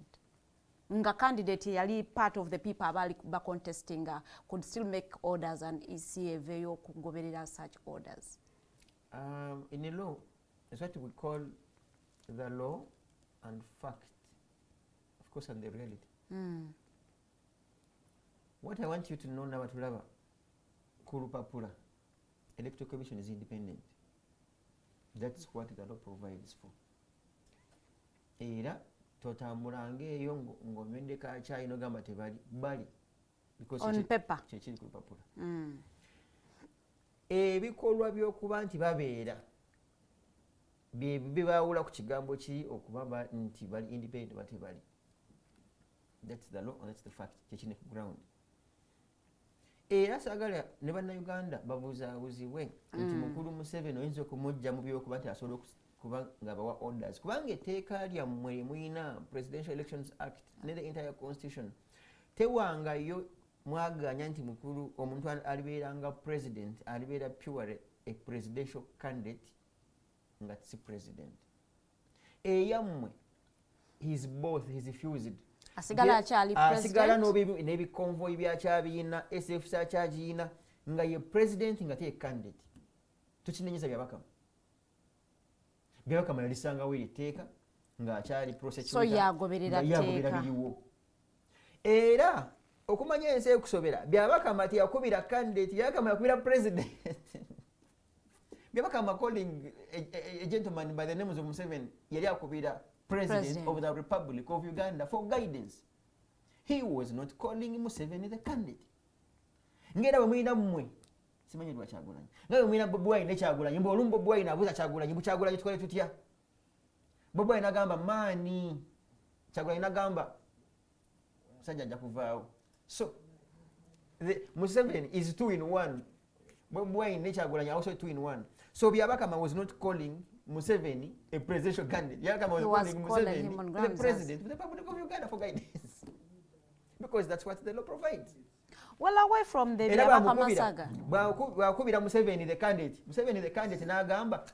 Nga candidate yali part of the people abali contesting could still make orders and EC eveyo kugoberera such orders. In the law, it's what we call the law and fact, of course, and the reality. What I want you to know now, Tulaba, Kurupapura, Electoral Commission is independent. That's what the law provides for. Era totambulange eyo ng'omende kacaayi n'ogamba tebali bali because on paper kyekiri ku lupapula. Ebikolwa by'okuba nti babeera bye bibaawula ku kigambo kiri okuba nti bali independent bati bali. That's the law and that's the fact. Kyekiri ku ground. Era saagala ne bannayuganda babuzaabuzibwe nti mukulu Museveni oyinza okumujja mu by'okuba nti asobola kuba nga bawa orders kubanga etteeka lyammwe mwina Presidential Elections Act ne the entire constitution tewangayo mwaganya nti mukulu omuntu alibeeranga president alibeera purely a presidential candidate nga si president. Eyammwe he's both, he's fused. Asigala akyali president. Asigala n'ebikonvoyi byakyabiina SFC akyagiina nga ye president nga te candidate. Tukinenyeza Byabakama. Byabakama yalisangawo etteeka ng'akyali prosecutor. So yagoberera tteeka. Era okumanya ensi ekusobera Byabakama teyakubira candidate, Byabakama yakubira president. Byabakama calling a gentleman by the name of Museveni yali akubira president of the Republic of Uganda for guidance. He was not calling Museveni the candidate. Ngera bwe mwina mmwe simanyi lwa Kyagulanyi. Nga mwina Bobi Wine ne Kyagulanyi, mbo olumbo Bobi Wine abuza Kyagulanyi, bu Kyagulanyi tukole tutya. Bobi Wine agamba maani, Kyagulanyi agamba musajja ajja kuvaawo. So the Museveni is 2 in 1. Bobi Wine ne Kyagulanyi also 2 in 1. So Byabakama was not calling Museveni a presidential candidate. Byabakama was calling Museveni the president of the Republic of Uganda for guidance. Because that's what the law provides. Well, away from the Byabakama saga. Bwakubira Museveni the candidate. Museveni the candidate n'agamba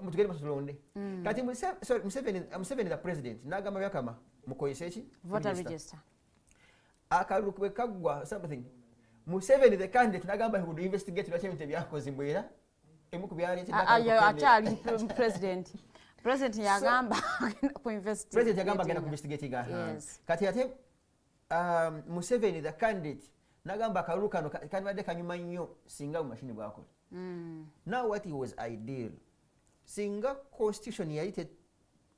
mutugende musulonde. Kati Museveni the president n'agamba Byabakama mukoyese ki? Voter register. Akalulu kwe kaggwa something. Museveni the candidate n'agamba he would investigate lwaki ebintu ebyakozibwa era emu kubyali akyali president. President yagamba ku investigate. President yagamba agenda ku investigate gaha. Kati ate Museveni the candidate nagamba akalulu kano kanibadde kanyuma nnyo singa mu mashini bwakola. Now what he was ideal. Singa constitution yali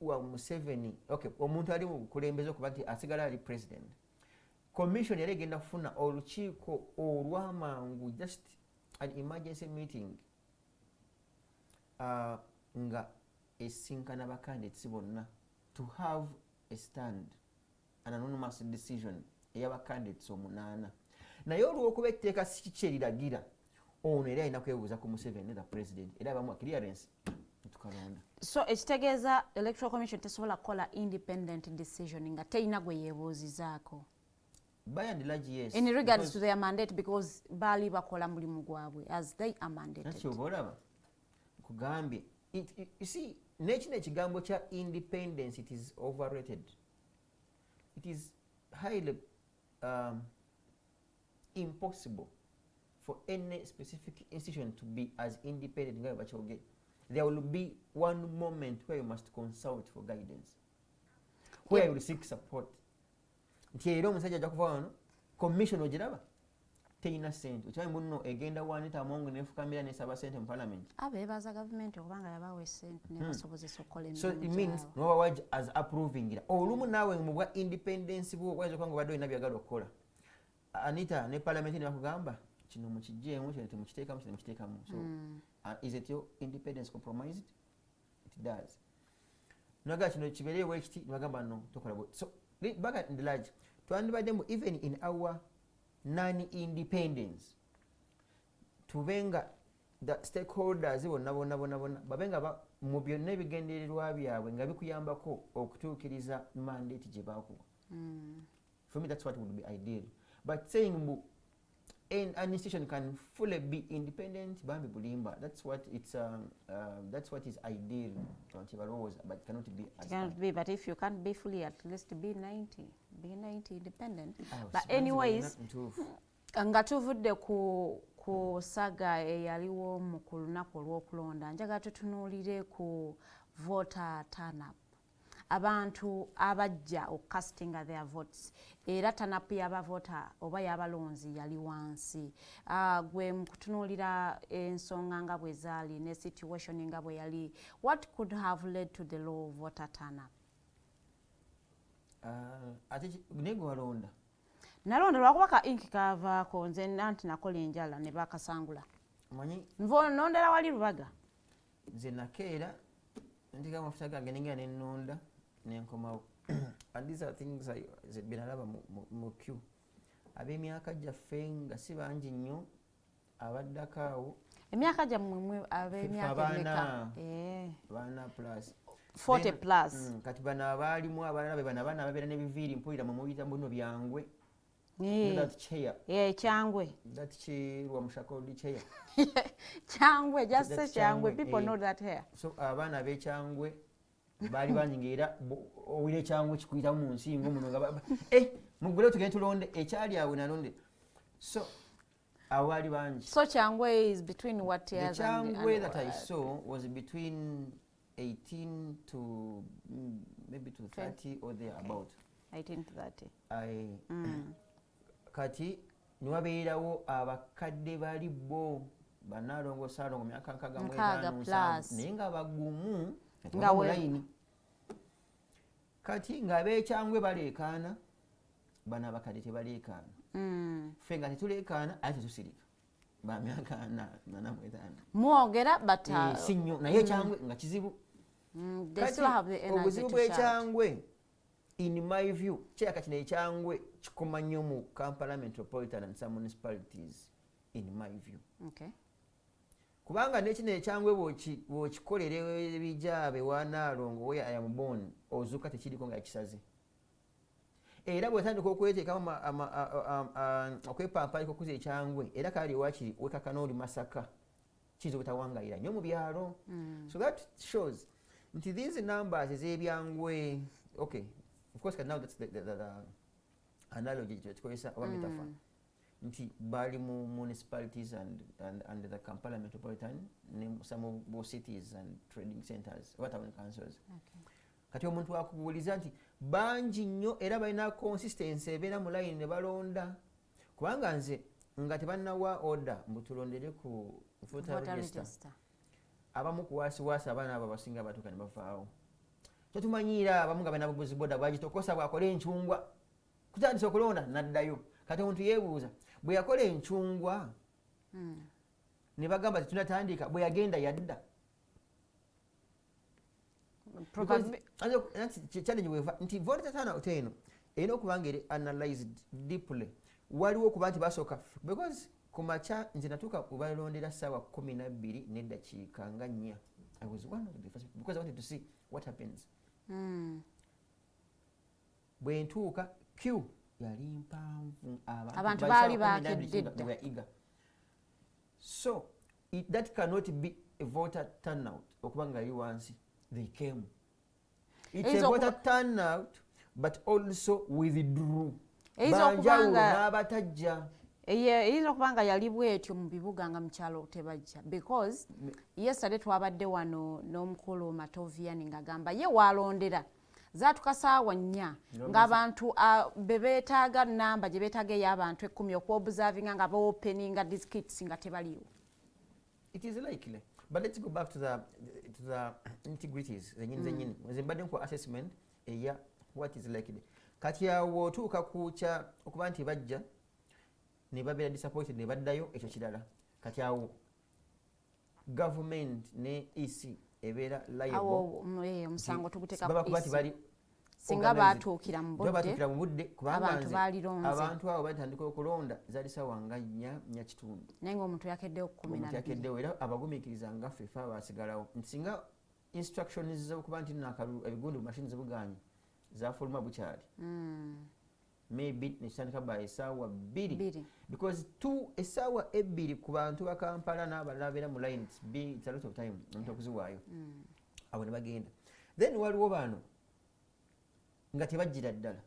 wa Museveni, okay, omuntu ali mu kulembeza okuba nti asigala ali president. Commission yali egenda kufuna olukiiko olw'amangu, just an emergency meeting. Nga esinkana ba candidates bonna to have a stand, an anonymous decision ey'aba candidates 8. Naye olw'okuba etteeka si kye liragira ono era alina kwebuuza ku Museveni the president era bamuwa clearance tukalonda. So ekitegeeza electoral commission tesobola kukola independent decision nga teyina gwe yeebuuzizaako. By and large, yes. In regards to their mandate, because bali bakola mulimu gwabwe as they are mandated. That's your bolaba. Kugambye. You see, nekino ekigambo kya independence, it is overrated. It is highly impossible for any specific institution to be as independent nga bachoge. There will be one moment where you must consult for guidance, where you will seek support. Nti era omusajja ajja kuva wano commission ogiraba teyina ssente okimanyi muno egenda wanita amongo nefukamira nesaba ssente mu parliament abeebaza gavumenti okubanga yabawa essente nebasobozesa okukola emirimu so it means nobawaji as approving ira olumu naawe mu bwa independence bwo wayinza okuba nga obadde olina byagala okukola anita ne parliament nebakugamba kino mukijjeemu kino temukiteekamu kino mukiteekamu so is it your independence compromised? It does. Naga kino kibeerewo ekiti nibagamba no tokola bwe so back in the large twandibaddemu even in our non-independence tubenga the stakeholders bonna babenga mu byonna ebigendererwa byabwe nga bikuyambako okutuukiriza mandate gye baakuwa. For me that's what would be ideal, but saying an institution can fully be independent bambi bulimba that's what is ideal but it cannot be as but if you can't be fully at least be 90 independent but anyways nga tuvudde ku saga eyaliwo mu ku lunaku olw'okulonda njagala tutunuulire ku voter turn up abantu abajja okukasitinga their votes era tanapu y'abavota oba y'abalonzi yali wansi gwe mukutunuulira ensonga nga bwe zaali ne situation nga bwe yali what could have led to the low voter turn up? ate nego walonda nalonda lwakuba ka inki kavaako nze nanti nakola enjala ne bakasangula manyi nondera wali Lubaga nze nakeera ndika amafuta gange nenga nenonda nenkomawo and these are things binalaba mu queue ab'emyaka gyaffe nga si bangi nnyo abaddakaawo emyaka gyammwe ab'emyaka emeka baana plus 40 plus kati bano abaalimu abalala be bano abaana ababeera n'ebiviiri mpulira mu muyita muno byangwe that chair kyangwe that chair wa mushakodi chair kyangwe just say kyangwe people know that here so abaana ab'ekyangwe baali banyingira owire kyangwe kikuyita mu nsingo muno nga mugule tugende tulonde ekyali awe nalonde so awali bangi so kyangwe is between what years the kyangwe that I saw was between 18 to maybe to 30 or there about 18 to 30 kati niwabeerawo abakadde bali bo banalongo salongo myaka nkaga naye nga bagumu nga mulayini kati nga abeekyangwe baleekaana bano abakadde tebaleekaana ffe nga tetuleekaana ate tetusirika ba myaka 45 mwogera but si nnyo naye ekyangwe nga kizibu kati obuzibu bw'ekyangwe in my view kyaka kino ekyangwe kikoma nnyo mu Kampala metropolitan and some municipalities in my view kubanga nekino ekyangwe bw'okikolera ebijaabe wanaalongo where I am born ozuuka tekiriko nga kisaze era bwetandika okweteekamu okwepampaliko okuza ekyangwe era kali wakiri wekakana oli Masaka kiyinza obutawangayira nnyo mu byalo so that shows nti these numbers ez'ebyangwe okay of course now that's the analogy tukozesa oba metaphor nti bali mu municipalities and the Kampala metropolitan some of cities and trading centers oba town councils kati omuntu wakubuuliza nti bangi nnyo era balina consistency ebeera mu line ne balonda kubanga nze nga tebannawa order mbutulondere ku voter register abamu kuwaasiwaasi abaana abo abasinga batuuka ne bavaawo tetumanyiira abamu nga balina bubuzi boda bwagitokosa bwakola encungwa kutandisa okulonda naddayo kati omuntu yeebuuza bwe yakola encungwa ne bagamba tetunatandika bwe yagenda yadda challenge weva nti voter turnout eno erina okuba nga eri analyzed deeply waliwo okuba nti basooka because ku makya nze natuuka webalondera ssaawa 12 n'eddakiika nga 4 I was one of the first because I wanted to see what happens bwe ntuuka queue yali mpanvu abantu baali bakedde so that cannot be a voter turnout okuba nga yali wansi they came it's a voter turnout but also withdrew banjawulo n'abatajja eyinza okuba nga yali bwetyo mu bibuga nga mu kyalo tebajja because yesterday twabadde wano n'omukulu Matoviani ng'agamba ye waalondera zaatuka ssaawa 4 ng'abantu bebeetaaga namba gye beetaaga ey'abantu 10 okwobuzavinga nga baopeninga diskits nga tebaliwo. It is likely. But let's go back to the integrities zenyini nze mbadde ku assessment eya what is likely. Kati awo otuuka kucha okuba nti bajja ne babeera disappointed ne baddayo ekyo kirala. Kati awo government ne EC ebeera liable omusango tuguteeka ku EC bali singa baatuukira mu budde kubanga abantu abo batandika okulonda zaali ssaawa nga 4:30 naye ng'omuntu yakeddewo 12 yakeddewo era abagumiikiriza nga ffe fe abasigalawo nti singa instructions z'okuba nti ebigundi mu mashini zibuganye zafuluma bukyali maybe nekitandika by essaawa 2 because essaawa 2 ku bantu ba Kampala n'abalala abeera mu line it's a lot of time omuntu okuziwaayo abo ne bagenda then waliwo bano nga tebajjira ddala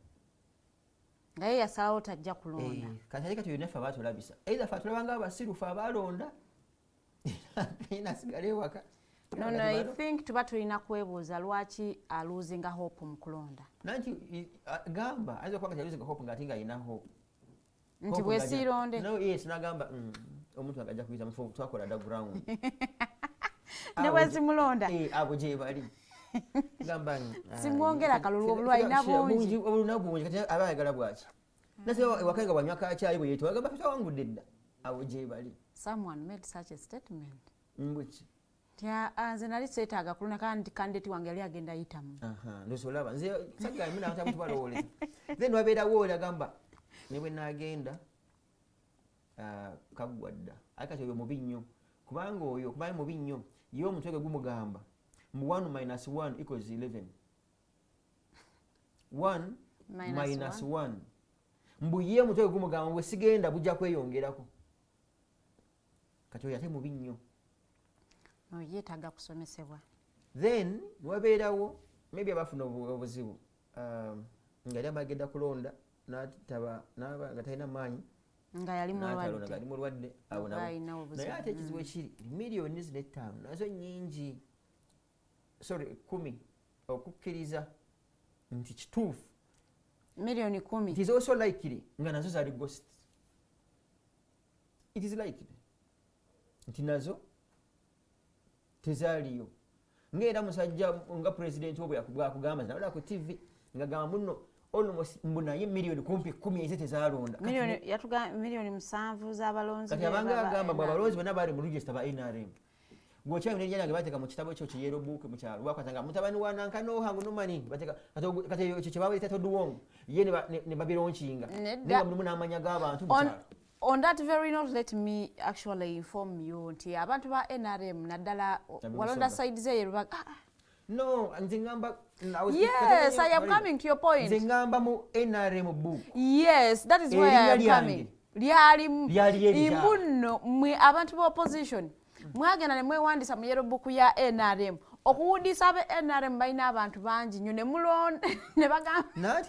nga ye yasalawo tajja kulonda kati yonaffe abaatulabisa either fe atulabanga abasirufu abaalonda nasigala ewaka. No, I think tuba tulina kwebuuza lwaki aluzinga hope mu kulonda. Nanti gamba ayinza okuba nga aluzinga hope ng'ate ng'alina hope. Nti bwesiironde? No, yes, n'agamba omuntu agajja kuyita mufu twakola background. Ne bwezimulonda? Abo gye bali. Gamba simwongera akalulu obulwalina bungi. Obulina bungi kati aba ayagala bwaki. Nase ewaka nga banywa kacaayi bwe yeetwa agamba ffe twawangudde dda. Abo gye bali. Someone made such a statement. Mbuki. Nze nali seetaaga kuluna kandi kandidate wange yali agenda ayitamu. Ndosolaba nze sagala mina ntamu tubalowoleza. Then wabeerawo oli agamba ne bwe naagenda kaggwa dda. Akati oyo mubi nnyo kubanga oyo okubaye mubi nnyo ye omutwe gwe gumugamba mu 1 minus 1 equals 11. 1 minus 1 mbu ye omutwe gwe gumugamba bwe sigenda bujja kweyongerako. Kati oyo ate mubi nnyo. Yeetaaga kusomesebwa. Then wabeerawo maybe abafuna obuzibu nga yali amagenda kulonda n'ataba nga talina maanyi nga yali mulwadde abo nabo naye ate ekizibu ekiri millions n'ettaano nazo nnyingi 10 okukkiriza nti kituufu million 10 it is also likely nga nazo zaali ghost. It is likely nti nazo tezaaliyo ng'era musajja nga president wo bwakugamba nabala ku TV nga gamba muno almost mbunaye million kumpi 10 eze tezaalonda million 7 z'abalonzi kati abanga agamba bw'abalonzi bonna baali mu register ba NRM gwokyali n'enjala nga bateeka mu kitabo ekyo kiyero book mu kyalo bakwatanga mutabani wa Nankano hangu numani bateeka kati ekyo kye baawulita Toduwongo ye ne babironkinga nga mulimu n'amanya g'abantu mu kyalo. On that very note, let me actually inform you nti abantu ba NRM naddala walonda side ze No, nzingamba yes, I am coming to your point. Nzingamba mu NRM book. Yes, that is where I am coming. Lyali imbuno mwe abantu ba opposition. Mwagenda ne mwewandisa mu yero book ya NRM. Okuwudisa abe NRM balina abantu bangi nnyo ne mulonda ne bagamba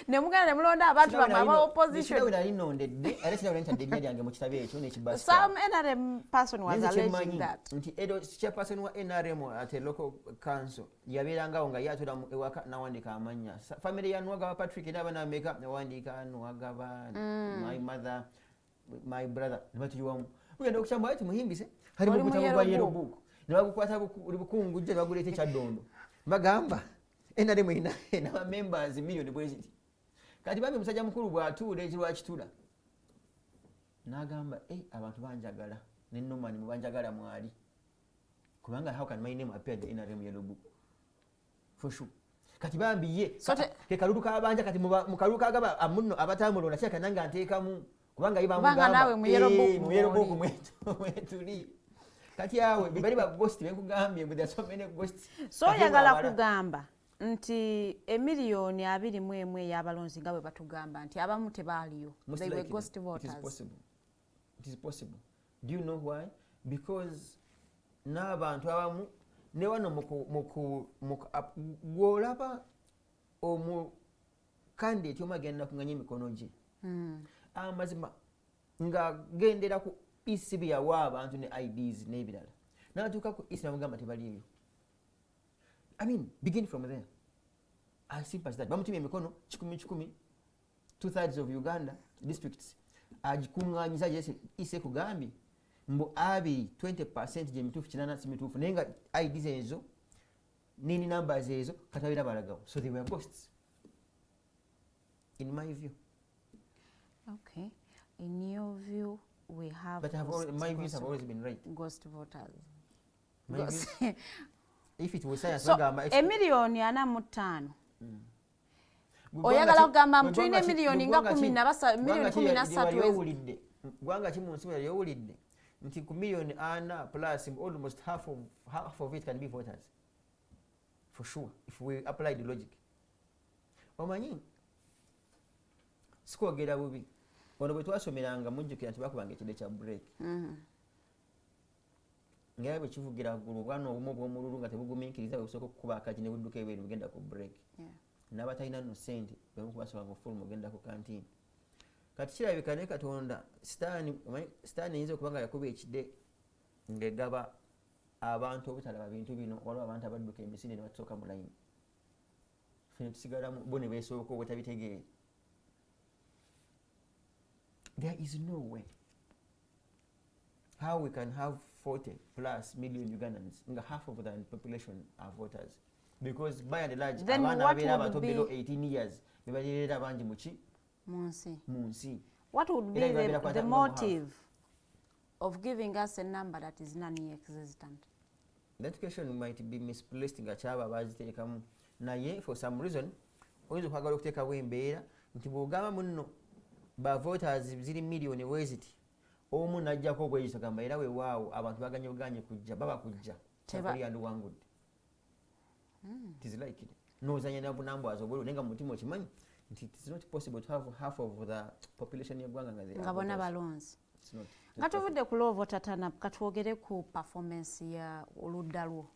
ne mugenda ne mulonda abantu ba opposition. Kino linondedde era kino lentadde lyange mu kitabu ekyo n'ekibasa. Some NRM person was alleging that. Nti chairperson wa NRM at a local council yabeerangawo nga yatula ewaka nawandika amanya. Family ya Nwagaba Patrick n'aba n'ameka nawandika Nwagaba, my mother, my brother. Nebatuyiwamu. Mugenda okukyamba ati Tumuhimbise hari mu kutabo kwa yero book. Nebakukwata bukungujja baguleeta ekyaddondo bagamba NRM ina members million bweziti kati bambi musajja mukulu bw'atuula ekirwa kitula n'agamba abantu banjagala ne Norman mubanjagala mwali kubanga how can my name appear in NRM yellow book for sure kati bambi ye ke kalulu kabanja kati mu kalulu kagaba amunno abatamulona kyaka nanga nteekamu kubanga yibamugamba nawe mu yellow book mwetuli kati yawe bali ba ghost benkugambye but there are so many ghosts. So yagala kugamba nti emiliyoni 21 y'abalonzi nga bwe batugamba nti abamu tebaaliyo. They were ghost voters. It is possible. Do you know why? Because n'abantu abamu ne wano muku gwolaba omu candidate omagenda kunganya emikono gye amazima nga gendera ku ECB yawa abantu ne IDs n'ebirala n'atuuka ku Islam gamba tebaliyo. I mean, begin from there. I sympathize that. Bamutimye emikono 10 2/3 of Uganda districts agikunganyiza jese ise kugambye mbu abi 20% je mitufu 8 si mitufu nenga IDs ezo nini numbers ezo katawira balagawo. So they were ghosts in my view. Okay, in your view we have, but my views have always been right. Ghost voters. If it was science, so emiliyoni 45 oyagala kugamba mutulina emiliyoni nga 13 yowulidde gwanga kimu nsi yowulidde nti ku miliyoni 4 plus almost half of it can be voters for sure if we apply the logic. Omanyi sikwogera bubi ono bwe twasomeranga mujjukira nti bakubanga ekide kya break ngaye bwe kivugira ggulu bwana obumu bw'omululu nga tebugumiikiriza bwe busooka okukuba akati ne budduka ebweru mugenda ku break n'abatalina no sente bwe kubasomanga ofulu mugenda ku kantiini. Kati kirabika ne Katonda sitaani yinza okuba nga yakuba ekide ng'egaba abantu obutalaba bintu bino waliwo abantu abadduka emisinde ne batusooka mu layini ffe ne tusigalamu bo ne beesooka obutabitegeere. There is no way how we can have 40+ million Ugandans, half of the population are voters. Because by and large, then what would be below 18 years, Munsi. What would be the motive of giving us a number that is non-existent? That question might be misplaced in Gachaba baziterekamu. Naye for some reason, oyinza okwagala okuteekawo embeera nti bw'ogamba muno ba voters ziri million weziti omu najjako obweyiso gamba era weewaawo abantu baganye kujja baba kujja kyakuli yandiwangudde. It is like it. N'ozanya nabunambwaza obululu nenga mu mutima okimanyi nti it is not possible to have half of the population y'eggwanga nga bonna balonzi. Nga tuvudde ku law voter turn-up katwogere ku performance ya oludda lwo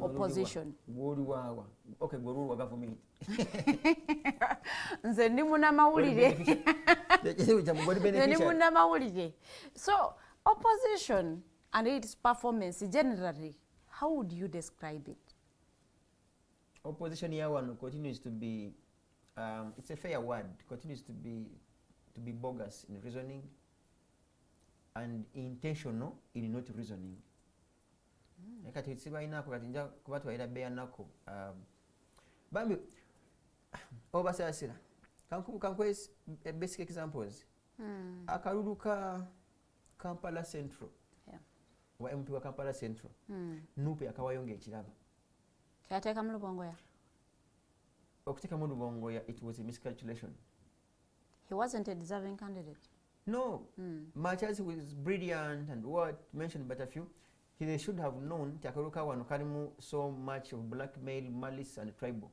opposition. Gwoliwaawa okay gwolulwa government nze ndi munnamawulire. So opposition and its performance generally, how would you describe it? Opposition here one continues to be it's a fair word, continues to be bogus in reasoning and intentional in not reasoning. Kati sibalina kati nja kubatwalira beya nako bambi obasaasira kankuwe basic examples. Akalulu ka Kampala Central wa MP wa Kampala Central nupe akawayonga ekiraba kyateeka mu Lubongoya. Okuteeka mu Lubongoya, it was a miscalculation. He wasn't a deserving candidate. No. Machas was brilliant and what mentioned but a few. They should have known Takaruka wano kalimu so much of blackmail, malice and tribal.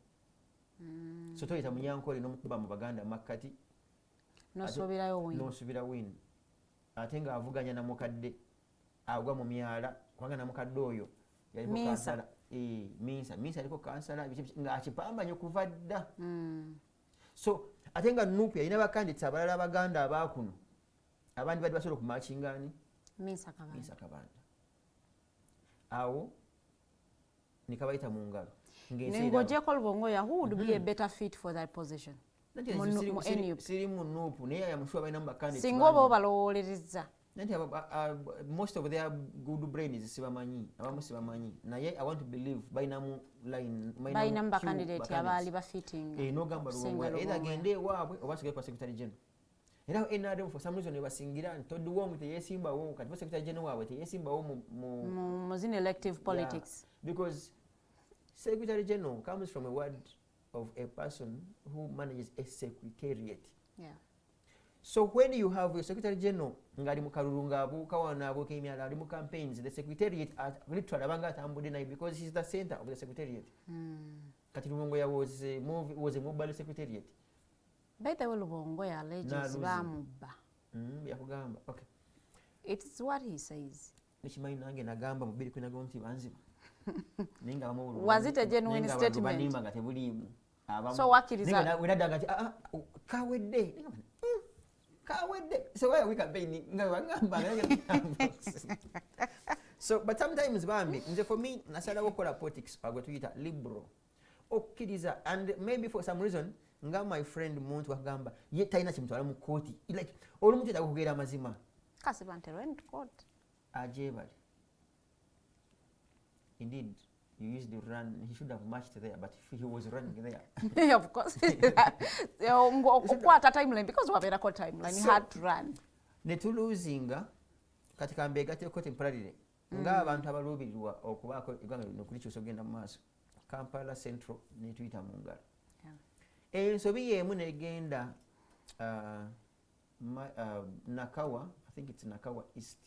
So toyita munyankole n'omukuba mu Baganda makkati. N'osuubira win. Ate nga avuganya na mukadde agwa mu myala kubanga na mukadde oyo yaliko kansala. Minsa yaliko kansala nga akipambanye okuva dda. So ate nga Nuupu yalina bakandidate abalala Abaganda abaakuno abandi bali basobola okumakingaani Minsa Kabanda. Awo nikabayita mu ngalo nengogyeko Lubongoya, who would be a better fit for that position? Sirimu Nuupu naye yamushuwa balina mu bakandidate singa oba obalowolereza nanti most of their good brains sibamanyi abamu sibamanyi naye I want to believe balinamu balinamu bakandidate abaali bafitting nogamba Lubongoya either agende ewaabwe oba asigale kwa secretary general. Era NRM for some reason ebasingira Todd Wong teyesimbawo kati secretary general waabwe teyesimbawo mu zin elective politics. Because secretary general comes from a word of a person who manages a secretariat. So when you have your secretary general ngali mu kalulu ng'abuuka wano abuuka emyala ali mu campaigns, the secretariat literally abanga atambudde naye because he's the center of the secretariat. Kati Lubongoya was a mobile secretariat. By the way, Lubongoya alleges bamubba. Yakugamba. Okay. It's what he says. Nikimanyi nange nagamba mu 20 nti banziba. Ninga amu. Was it a genuine statement? Banimba nga tebuliimu. So wakiriza. Ninga wenadaga ati kawedde. So why are we campaigning? So but sometimes bambi nze for me nasala okola politics agwe tuyita liberal okkiriza and maybe for some reason nga my friend muntu agamba ye talina kimutwala mu kooti like olumu kyetaaga okugeera amazima kasiba nti rent court ajeebale indeed you used to run he should have matched there but if he was running there of course okukwata timeline because wabeerako timeline you had to run ne tuluzinga kati kambeegateeko temporarily ng'abantu abaluubirirwa okubaako eggwanga lino kulikyusa ogenda mu maaso Kampala Central netuyita mu ngalo ensobi yeemu negenda Nakawa I think it's Nakawa East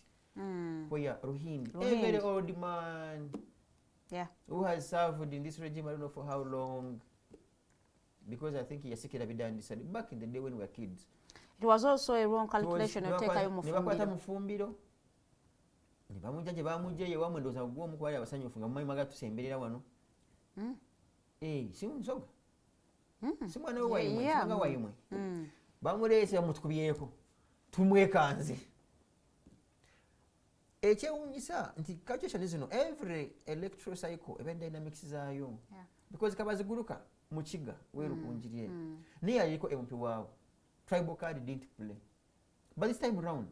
where Ruhindi a very old man who has served in this regime I don't know for how long because I think yasikira bidandisa back in the day when we were kids. It was also a wrong calculation of take mufumbiro ne bamujja gye bamujja ye wamwe ndooza gw'omu kwali abasanyufu nga mumanyi maga tusemberera wano si musoga si mwana we wayimwe nga wayimwe bamuleese bamutukubyeko tumwekanze ekyewuunyisa nti calculation zino every electoral cycle eba dynamics zaayo because kabaziguluka mu kiga weerukunjirye naye yaliko MP waawo tribal card didn't play but this time round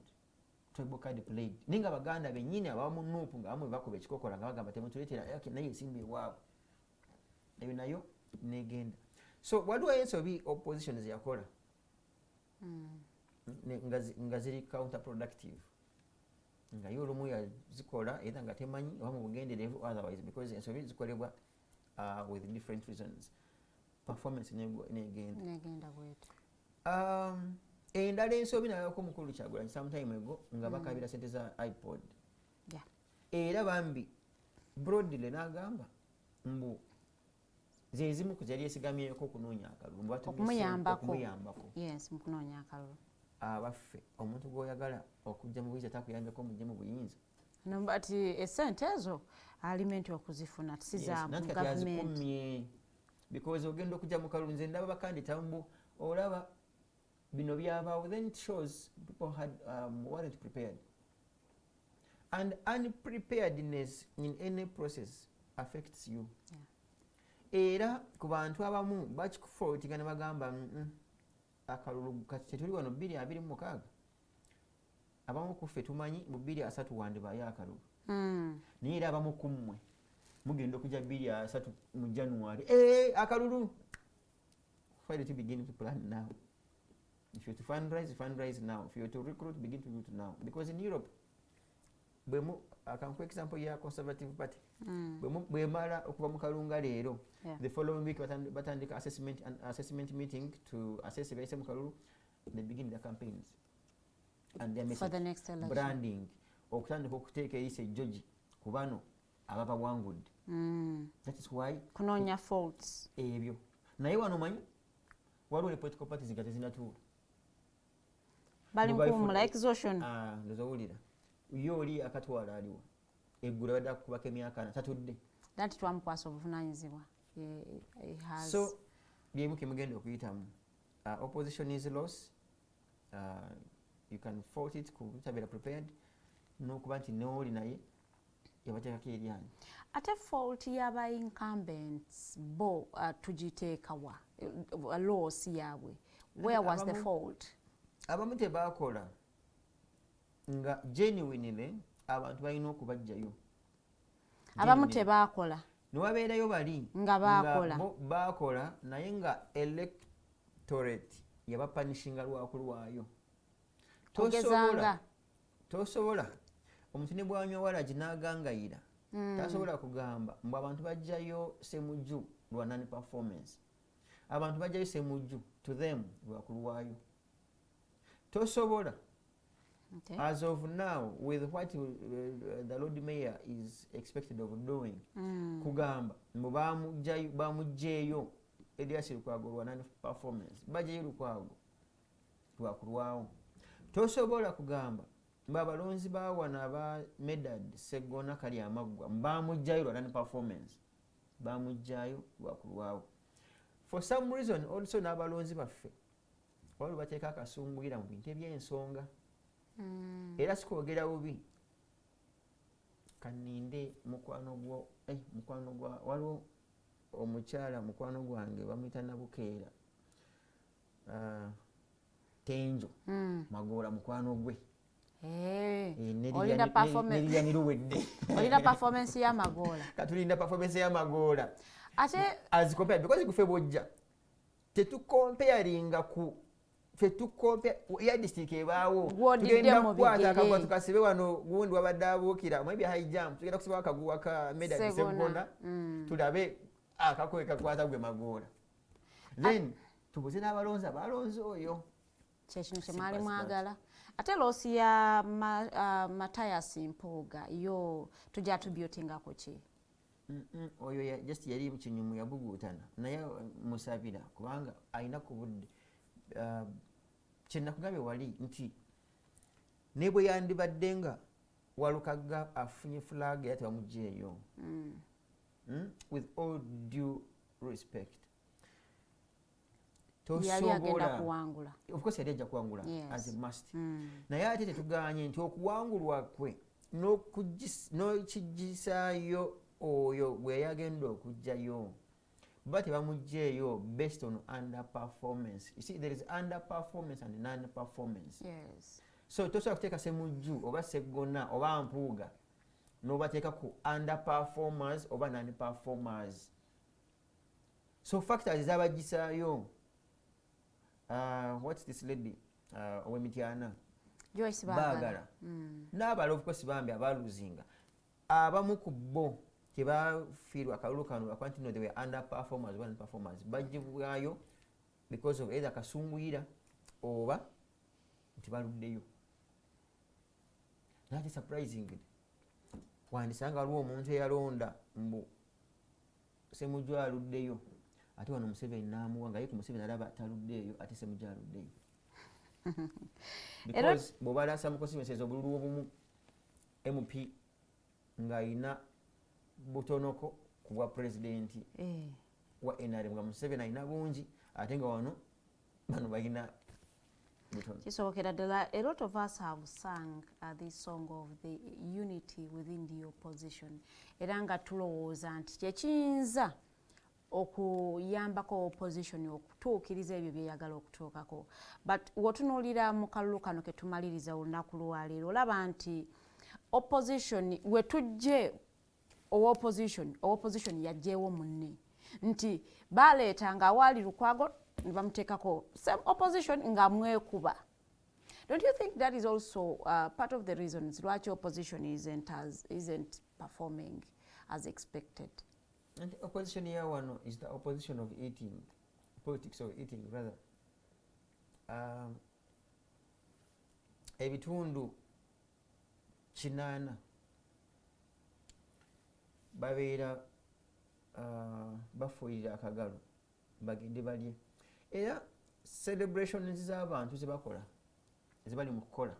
tribal card played ninga baganda bennyini abamu nuupu nga bamwe bakuba ekikokola nga bagamba temutuleetera naye ensimbi ewaabwe eyo nayo negenda so waliwo ensobi opposition zeyakola nga ziri counterproductive nga yo olumu yazikola either nga temanyi oba mu bugenderevu otherwise because ensobi zikolebwa with different reasons performance negenda bwetu endala ensobi nayoko mukulu Kyagulanyi sometime ago nga bakabira sente za iPod era bambi broadly n'agamba mbu zezimu kuzali esigamyeko okunoonya akalulu okumuyambako yes mukunoonya akalulu abaffe omuntu gw'oyagala okujja mu buyinza takuyambeko mujje mu buyinza but esente ezo alimenti okuzifuna tisiza mu government because ogenda okujja mu kalulu nze ndaba bakandida mbu olaba bino byabaawo then it shows people weren't prepared and unpreparedness in any process affects you era ku bantu abamu bakikufaultinga ne bagamba akalulu kati tetuli wano 2026 abamu kuffe tumanyi mu 2030 wandibaayo akalulu naye era abamu ku mmwe mugenda okujja 2030 mu January akalulu why don't you begin to plan now if you're to fundraise now if you're to recruit begin to do it now because in Europe I can quick example ya Conservative Party bwemala okuva mu kalunga leero the following week batandika assessment meeting to assess ebyayise mu kalulu they begin their campaigns and their message for the next election branding okutandika okuteeka eyise George ku bano ababa wangudde that is why kunoonya faults ebyo naye wano manyi waliwo ne political parties nga tezinatuula bali nkuumula exhaustion ndozowulira yo oli akatwala aliwo eggula badde akukubako emyaka 4 tatudde nti twamukwasa obuvunanyizibwa so byemu kemugenda okuyitamu opposition is loss you can fault it kubutabeera prepared n'okuba nti nooli naye yabateekako eryanyi ate fault y'aba incumbents bo tugiteekawa loss yaabwe where was the fault abamu tebaakola nga genuinely abantu balina okubajjayo abamu tebaakola newabeerayo bali nga baakola naye nga electorate yabapanishinga lwakulwayo tosobola omuntu ne bwanywa walagi n'agangayira tasobola kugamba mbu abantu bajjayo semujju lwa non performance abantu bajjayo semujju to them lwakulwayo tosobola as of now with what the Lord Mayor is expected of doing kugamba mbu bamugjeeyo Elias Lukwago lwa non performance bajjayo Lukwago lwakulwawo tosobola kugamba mbu abalonzi bawana aba Medad Segona kali amaggwa bamugjayo lwa non performance bamugjayo lwakulwawo for some reason also n'abalonzi baffe waliwo bateeka akasunguyira mu bintu eby'ensonga era sikwogera bubi kaninde mukwano gwa waliwo omukyala mukwano gwange bamuyita Nabukeera Tenjo Magoola mukwano gwe nelirya niruwedde olina performance ya Magoola katulinda performance ya Magoola ate as compared because gufe bojja tetukomparinga ku ya district ebaawo tugenda kukwata akagwa tukasibe wano gundi wabadde abuukira maybe high jump tugenda kusiba akaguwa ka medal segonda tulabe akakoe kakwata gwe Magoola then tubuze n'abalonzi abalonzi oyo kyekino kyemwali mwagala ate loosi ya Mathias Mpuuga yo tujja tubyutingako ki oyo just yali kinyumu yabuguutana naye musabira kubanga alina ku budde kyenakugambye wali nti ne bwe yandibadde nga Walukagga afunye flag yati bamugjeeyo with all due respect yali agenda kuwangula of course yali ajja kuwangula as a must naye ate tetuganye nti okuwangulwa kwe n'okigisaayo oyo bwe yagenda okujjayo but tebamugjeeyo based on underperformance. You see, there is underperformance and non-performance. Yes. So tosobola kuteeka Ssemujju oba Sseggona oba Mpuuga n'obateeka ku underperformers oba non-performers. So factors ezabagisaayo what's this lady ow'Emityana Joyce baagala n'abala of course bambi abaluzinga abamu ku bo tebafiirwa akalulu kano lwakuba nti no they were underperformers oba non-performers bagibwayo because of either kasunguyira oba nti baluddeyo. That is surprising. Wandisanga waliwo omuntu eyalonda mbu Ssemujju aluddeyo ate wano Museveni n'amuwa nga ye ku Museveni alaba taluddeeyo ate Ssemujju aluddeyo. Because bw'obalasa mu constituencies obululu obumu MP ng'ayina butonoko ku bwa pulezidenti wa NRM nga Museveni alina bungi ate nga wano bano balina butono. Kisobokera ddala, a lot of us have sung this song of the unity within the opposition era nga tulowooza nti kyekiyinza okuyambako opposition okutuukiriza ebyo byeyagala okutuukako, but wotunuulira mu kalulu kano ke tumaliriza olunaku lwaleero olaba nti opposition wetujje opposition yajjeewo munne nti baleetanga awaali Lukwago ne bamuteekako same opposition nga mwekuba. Don't you think that is also part of the reasons lwaki opposition isn't performing as expected? And the opposition here one is the opposition of eating, politics of eating rather. Ebitundu 8 babeera bafuuyira akagalo bagende balye era celebrations z'abantu zebakola ezibali mu kukola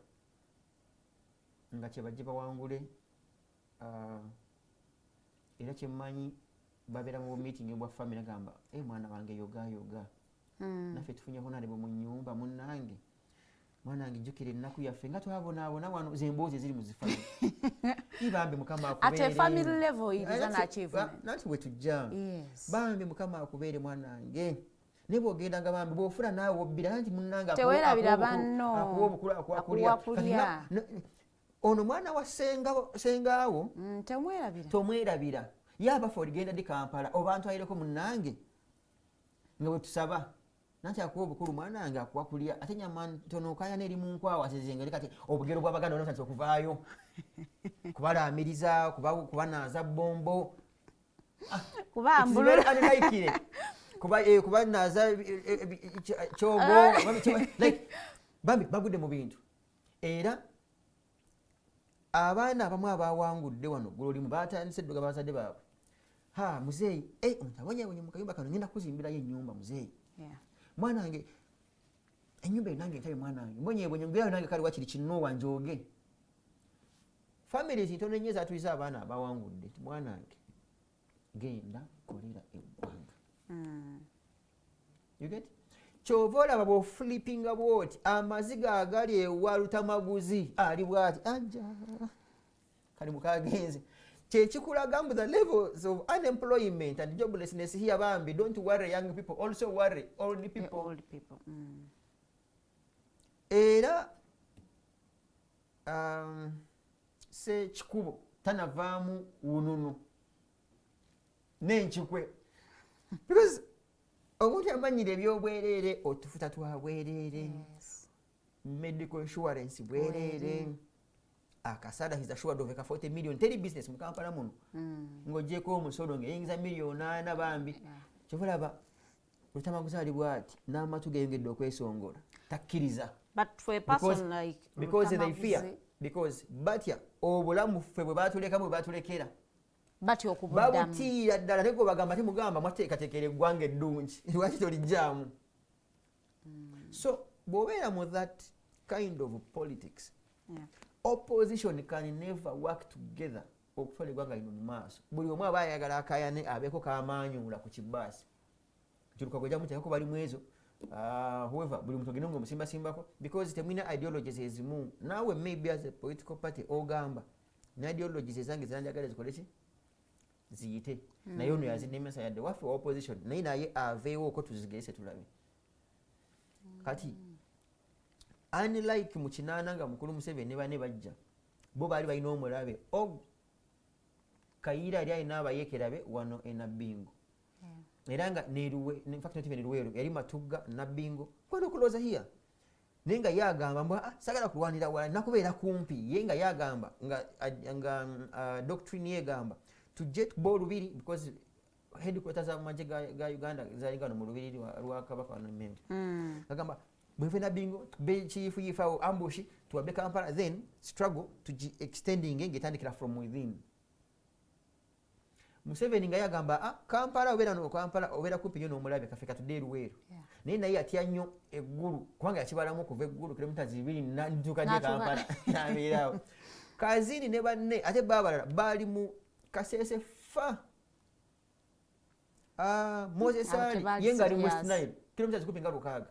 nga kyebajje bawangule era kyemmanyi babeera mu meeting bwa family gamba mwana wange yoga naffe tufunyeko nalebo mu nnyumba munnange mwana wange jjukira ennaku yaffe nga twabonaabona wano zemboozi eziri mu zifamily ibambe Mukama akubeere at a family level it is an achievement nanti bwe tujja bambi Mukama akubeere mwana wange ne bw'ogendanga bambi bw'ofuna naawe obbira nti munnange teweerabira banno akuwakulya ono mwana wa sengaawo tomwerabira yabafa oligenda di Kampala oba ntwalireko munnange nga bwe tusaba nanti akuwa obukulu mwana wange akuwakulya ate nyama ntono okaya n'eri mu nkwawa zezengeri kati obugero bw'Abaganda onosanti okuvaayo kubalaamiriza kubanaaza bombo kubambululaikire kubanaaza kyogo like bambi bagudde mu bintu era abaana abamu abawangudde wano gulolimu batandise eddoga bazadde baabwe muzeeyi ontabonyabonye mu kayumba kano ngenda kuzimbirayo ennyumba muzeeyi mwana wange ennyumba enange entabe mwana wange mbonyebonye ngirayo nange kale wakiri kinoowa njooge families ntono ennyo ezatuliza abaana abawangudde ti mwana wange genda kolera eggwanga you get kyova olaba bw'ofulipinga bwoti amaziga agali ewa Lutamaguzi ali bwati ajja kali mukagenze kyekikulaga mbu the levels of unemployment and joblessness here bambi. Don't worry young people, also worry old people. Era se kikubo tanavaamu ununu n'enkikwe because omuntu amanyire ebyobwereere otufuta twa bwereere, medical insurance bwereere, akasada he's assured of 40 million teri business mu Kampala muno ng'ogyeko omusolo ng'eyingiza miliyoni 8 bambi kyobulaba lutamaguzaali bw'ati n'amatu geyongedde okwesongola takkiriza. But for a person like because they fear, because batya obulamu ffe bwe batuleka bwe batulekera batya okubuddamu babutiira ddala naye bagamba timugamba mwateekateekera eggwanga eddungi lwaki tolijjaamu. So bw'obeera mu that kind of politics, opposition can never work together okutwala eggwanga lino mu maaso. Buli omu aba ayagala akayane abeeko kamaanyuula ku kibaasi kiruka gwe jamuteekako bali mu ezo. However, buli muntu ogenda ng'omusimbasimbako because temulina ideologies ezimu. Naawe maybe as a political party ogamba ne ideologies ezange zanjagala zikole ki ziyite naye ono yazinemesa yadde waffe wa opposition naye naye aveewo okwo tuzigese tulabe. Kati unlike mu kinaana nga mukulu Museveni ne bane bajja bo baali balina omulabe Kayiira yali alina abayeekerabe wano e Nabbingo. Era nga neruwe in fact not even Ruweru yali Matugga Nabbingo kwano kuloza hiya naye nga yagamba mbwa sagala kulwanira wala nakubeera kumpi ye nga yagamba nga doctrine yegamba tujje bo Lubiri because headquarters za maje ga Uganda zalinga no mu Lubiri lwa Kabaka wano Mmende. Agamba bwe Nabbingo be chief yifa ambushi tuwabe Kampala then struggle to extending ngetandikira from within. Museveni nga yagamba Kampala obeera no Kampala obeera kumpi nnyo n'omulabe kafeka tudde Luweero. Naye naye atya nnyo eggulu kubanga yakibalamu okuva eggulu kilomita 2 n'adduka gye Kampala n'abeerawo. Kazini ne banne ate baabalala baali mu Kasese fa. Moses Ali ye nga ali mu West Nile kilomita 16.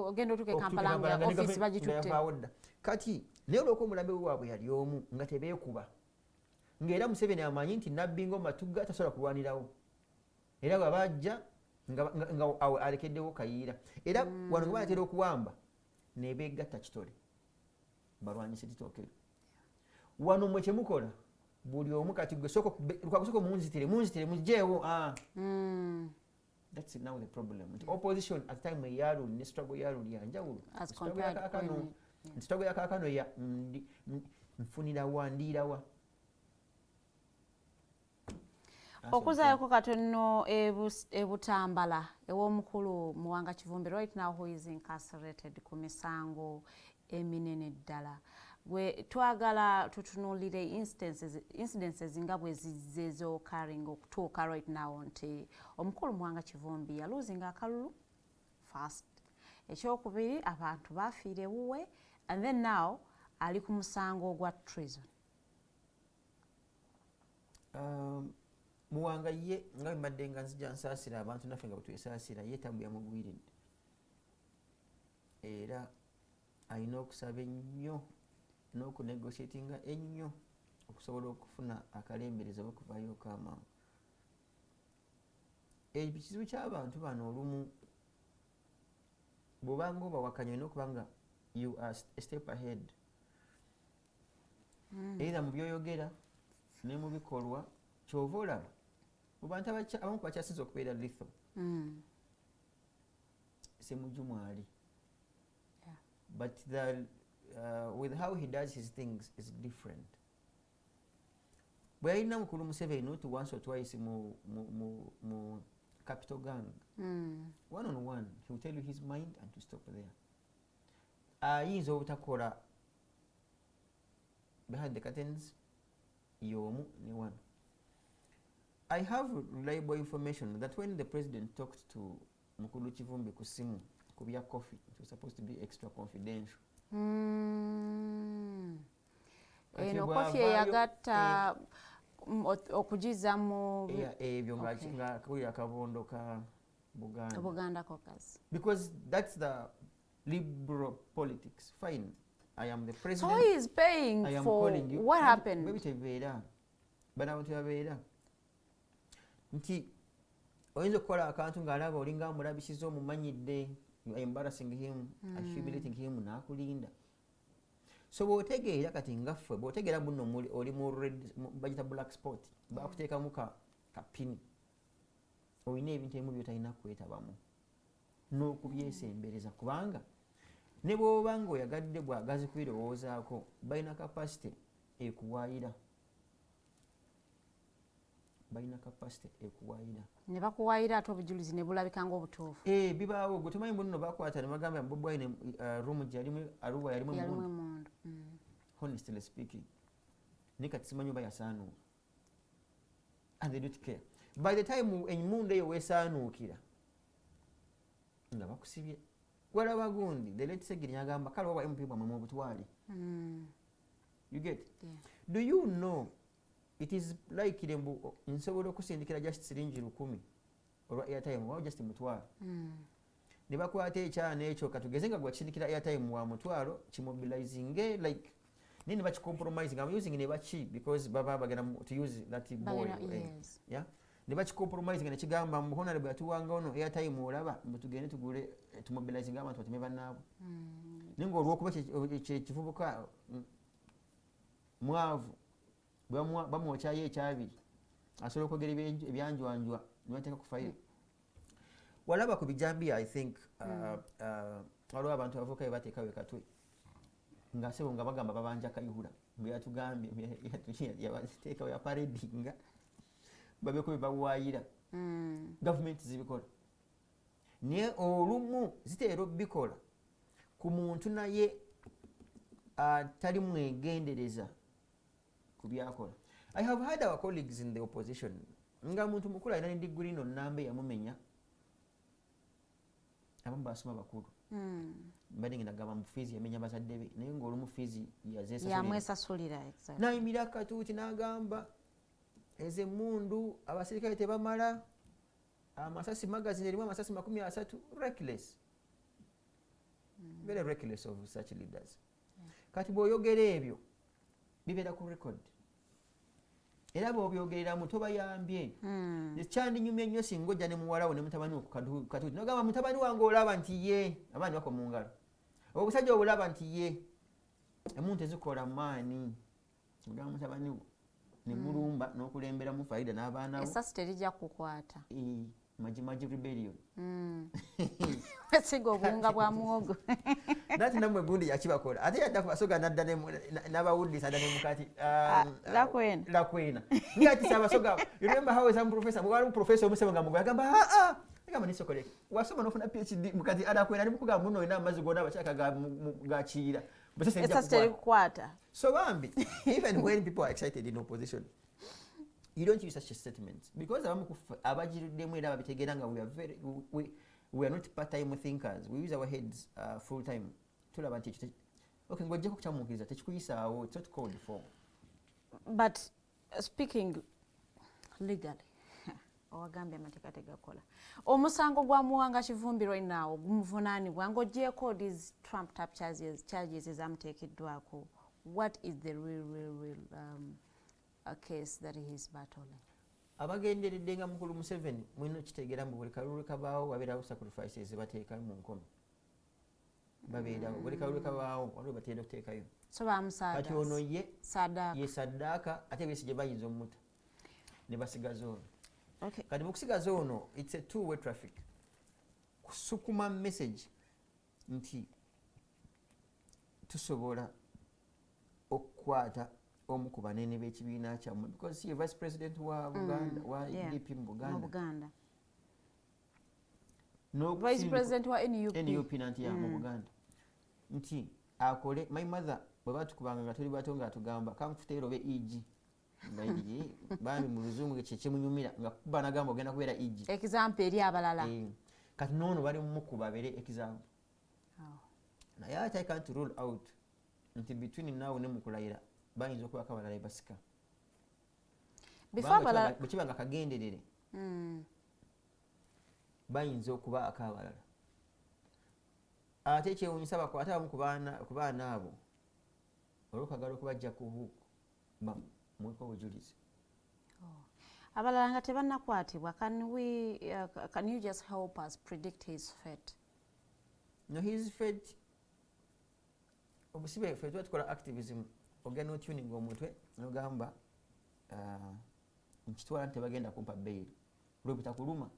Ogenda otuuke Kampala nga office bagitutte. Kati naye olw'okuba omulabe waabwe yali omu nga tebeekuba. Ng'era Museveni amanyi nti Nabbingo Matugga tasobola kulwanirawo. Era bwe bajja nga alekeddewo Kayiira. Era wano nga banatera okuwamba ne beegatta Kitole balwanyise Kitokero. Wano mwe kyemukola buli omu kati gwe lukagusoko munzitire mugyeewo. That's now the problem. Opposition at the time yaruli ne struggle yaruli yanjawulo. Struggle ya kaakano ya nfunira wa ndiira wa. Okuzaayoko katono ebutambala ew'omukulu Muwanga Kivumbi right now who is incarcerated ku misango eminene ddala. Bwe twagala tutunuulire incidences nga bwe zizze occurring okutuuka right now nti omukulu Muwanga Kivumbi yaluzinga akalulu first. Ekyokubiri abantu bafiira ewuwe and then now ali ku musango ogwa treason. Muwanga ye nga mbadde nga nzija nsaasira abantu naffe nga bwetwesaasira ye tabu yamugwiridde. Era alina okusaba ennyo n'okunegotiatinga ennyo okusobola okufuna akalembereza okuvaayo ok'amangu. Ekizibu ky'abantu bano olumu bw'obanga obawakanya olina okuba nga you are a step ahead. Either mu byoyogera ne mu bikolwa kyova olaba abantu abamu kubakyasinza okubeera lethal. Semujju mwali. But with how he does his things is different. Bwe yalina mukulu Museveni not once or twice mu capital gang. One on one he will tell you his mind and to stop there. Ayinza obutakola behind the curtains yomu ne one. I have reliable information that when the president talked to Mukulu Kivumbi ku simu ku bya coffee, it was supposed to be extra confidential. Eno coffee yagatta okugiza mu ebyo nga kulira akabondo ka Buganda caucus. Because that's the liberal politics. Fine, I am the president. So he is paying I am for calling you. what happened? Maybe tebeera bana abantu babeera nti oyinza okukola akantu ng'alaba olinga amulabisiza omumanyidde, you are embarrassing him, humiliating him, n'akulinda. So bw'otegeera kati ngaffe bw'otegeera muno oli mu bagita black spot, baakuteekamu kapini, olina ebintu ebimu by'otalina kwetabamu n'okubyesembereza, kubanga ne bw'oba ng'oyagadde bwagazi kubirowoozaako balina kapasite ekuwaayira. Balina kapasite ekuwaayira. Ne bakuwaayira ate obujulizi ne bulabika ng'obutuufu. Bibaawo gwe tomanyi muno bakwata ne bagamba Bobi Wine room gye yalimu aluwa yalimu emmundu. Honestly speaking, ne kati simanyi oba yasaanuuka. And they don't care. By the time emmundu eyo weesaanuukira nga bakusibye walaba gundi the late Segiri agamba kale oba MP bwamwe mu butwali. You get? Yeah. Do you know it is like lembu nsobola okusindikira just siringi 10 olwa airtime wa just mutwalo. Ne bakwata ekyana ekyo katugeze nga gwakisindikira airtime wa mutwalo kimobilizing like nini bachicompromising. I'm using ne bachi because baba bagenda to use that boy. Yes. Yeah. Ne bachicompromising ne kigamba muhona bwe atuwanga ono airtime olaba mutugende tugule tumobilizing abantu batime banabo. Ningo olwokuba kivubuka mwavu bamwokyayo ekyabiri asobola okwogera ebyanjwanjwa nibateeka ku fayiro. Walaba ku bijambi I think waliwo abantu abavuka bye bateekawo ekatwe nga sebo nga bagamba babanja kayihura bwe yatugambye yabateekawo yaparedinga babeko bye bawaayira gavumenti zibikola naye olumu ziteera obikola ku muntu naye atali mwegendereza ku byakola. I have had our colleagues in the opposition nga muntu mukulu alina ne degree no nambe yamumenya abamu basoma bakulu mbadde ngenda gamba mufizi yamenya bazadde be naye ng'olumu fizi yamwesasulira nayimira akatuuti n'agamba ez'emmundu abasirikale tebamala amasasi magazine erimu amasasi 30. Reckless, very reckless of such leaders. Kati bw'oyogera ebyo bibeera ku record era bw'obyogereramu tobayambye. Ekyandinyumya nnyo singa ojja ne muwalawo ne mutabani ku katuuti nogamba mutabani wange olaba nti ye abaana bako mu ngalo obusajja obulaba nti ye emuntu ezikola maani ogamba mutabani wo ne mulumba n'okulemberamu faida n'abaana bo esasi terijja kukwata majimaji rebellion. Siga obuwunga bwa muwogo nati namwe gundi yakibakola ate yadda kubasoga nadda n'abawuddisa adda ne mukati lakwena ngati sabasoga. You remember how some professor mwali professor omusema nga mugo yagamba agamba nisokole wasoma n'ofuna PhD mukati adakwena ne mukugamba muno ina amazi gonna abakyaka gakiira esasi terikukwata. So bambi even when people are excited in opposition you don't use such a statement because abajiruddemu era babitegeera nga we are not part-time thinkers. We use our heads full time. Tulaba nti okay ngojjako kukyamuukiriza tekikuyisaawo, it's not called for. But speaking legally owagambye amateeka tegakola omusango gwa Muwanga Kivumbi right now gumuvunaanibwa ng'ogyeko these trumped up charges ezamuteekeddwako. What is the real a case that he is battling? Abagenderedde nga mukulu Museveni mwino kitegeera mu buli kalulu kabaawo wabeerawo sacrifices bateeka mu nkomo babeerawo buli kalulu kabaawo waliwo batenda okuteekayo. So bamusaaga kati ono ye saddaaka ate besigye bayinza omuta ne basigaza ono. Okay. Kati mu kusigaza ono it's a two-way traffic. Kusukuma message nti tusobola okukwata omu ku banene b'ekibiina kyammwe because ye vice president wa Buganda wa NUP mu Buganda. No vice president wa NUP nanti ya mu Buganda nti akole my mother bwe batukubanga nga tuli bato nga tugamba kamufutero be EG naye bami mu luzungu kyekimunyumira nga kuba nagamba ogenda kubeera EG example eri abalala kati noono bali mu kuba bere example. Naye ate I can't rule out nti between now ne mukulayira bayinza okuba kabalala basika bwe nga kagenderere bayinza okuba akabalala. Ate ekyewuunyisa bakwate abamu ku baana abo olw'okwagala okubajja ku huuku mweko obujulizi abalala nga tebannakwatibwa, can you just help us predict his fate? No, his fate obusibe ffe tuba tukola activism ogenda otuning omutwe nogamba nkitwala nti tebagenda kumpa bail lwe butakuluma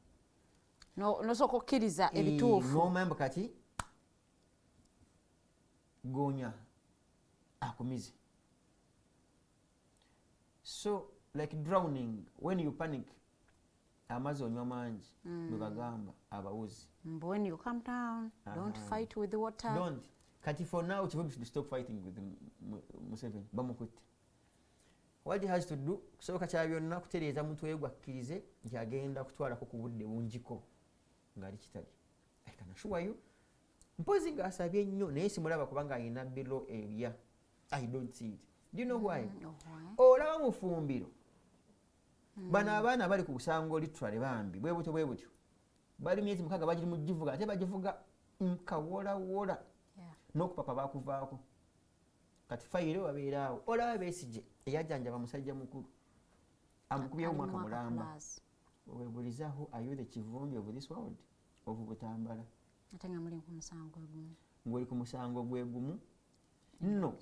nosooka okkiriza ebituufu nomamba kati gonya akumize. So like drowning, when you panic amazzi onywa mangi bwe bagamba abawuzi. When you come down, don't fight with the water. Don't. Kati for now, Chifubi should stop fighting with Museveni. Bamukutte. What he has to do, so kacha byonna kutereeza muntu oyo gwakkirize nti agenda kutwalako ku budde bunjiko ng'ali kitali. I can assure you, mpozi ng'asabye nnyo naye simulaba kubanga alina bilo ebya. I don't see it. Do you know why? Olaba mu fumbiro. Bano abaana bali ku busango literally bambi bwe butyo bali myezi mukaga bagiri mu givuga ate bagivuga nkawola n'okupapa bakuvaako kati fayiro babeeraawo olaba Besigye eyajjanjaba musajja mukulu amukubyewo mwaka mulamba webulizaho are you the kivumbi of this world of Butambala ate nga muli ku musango gumu ng'oli ku musango gwe gumu no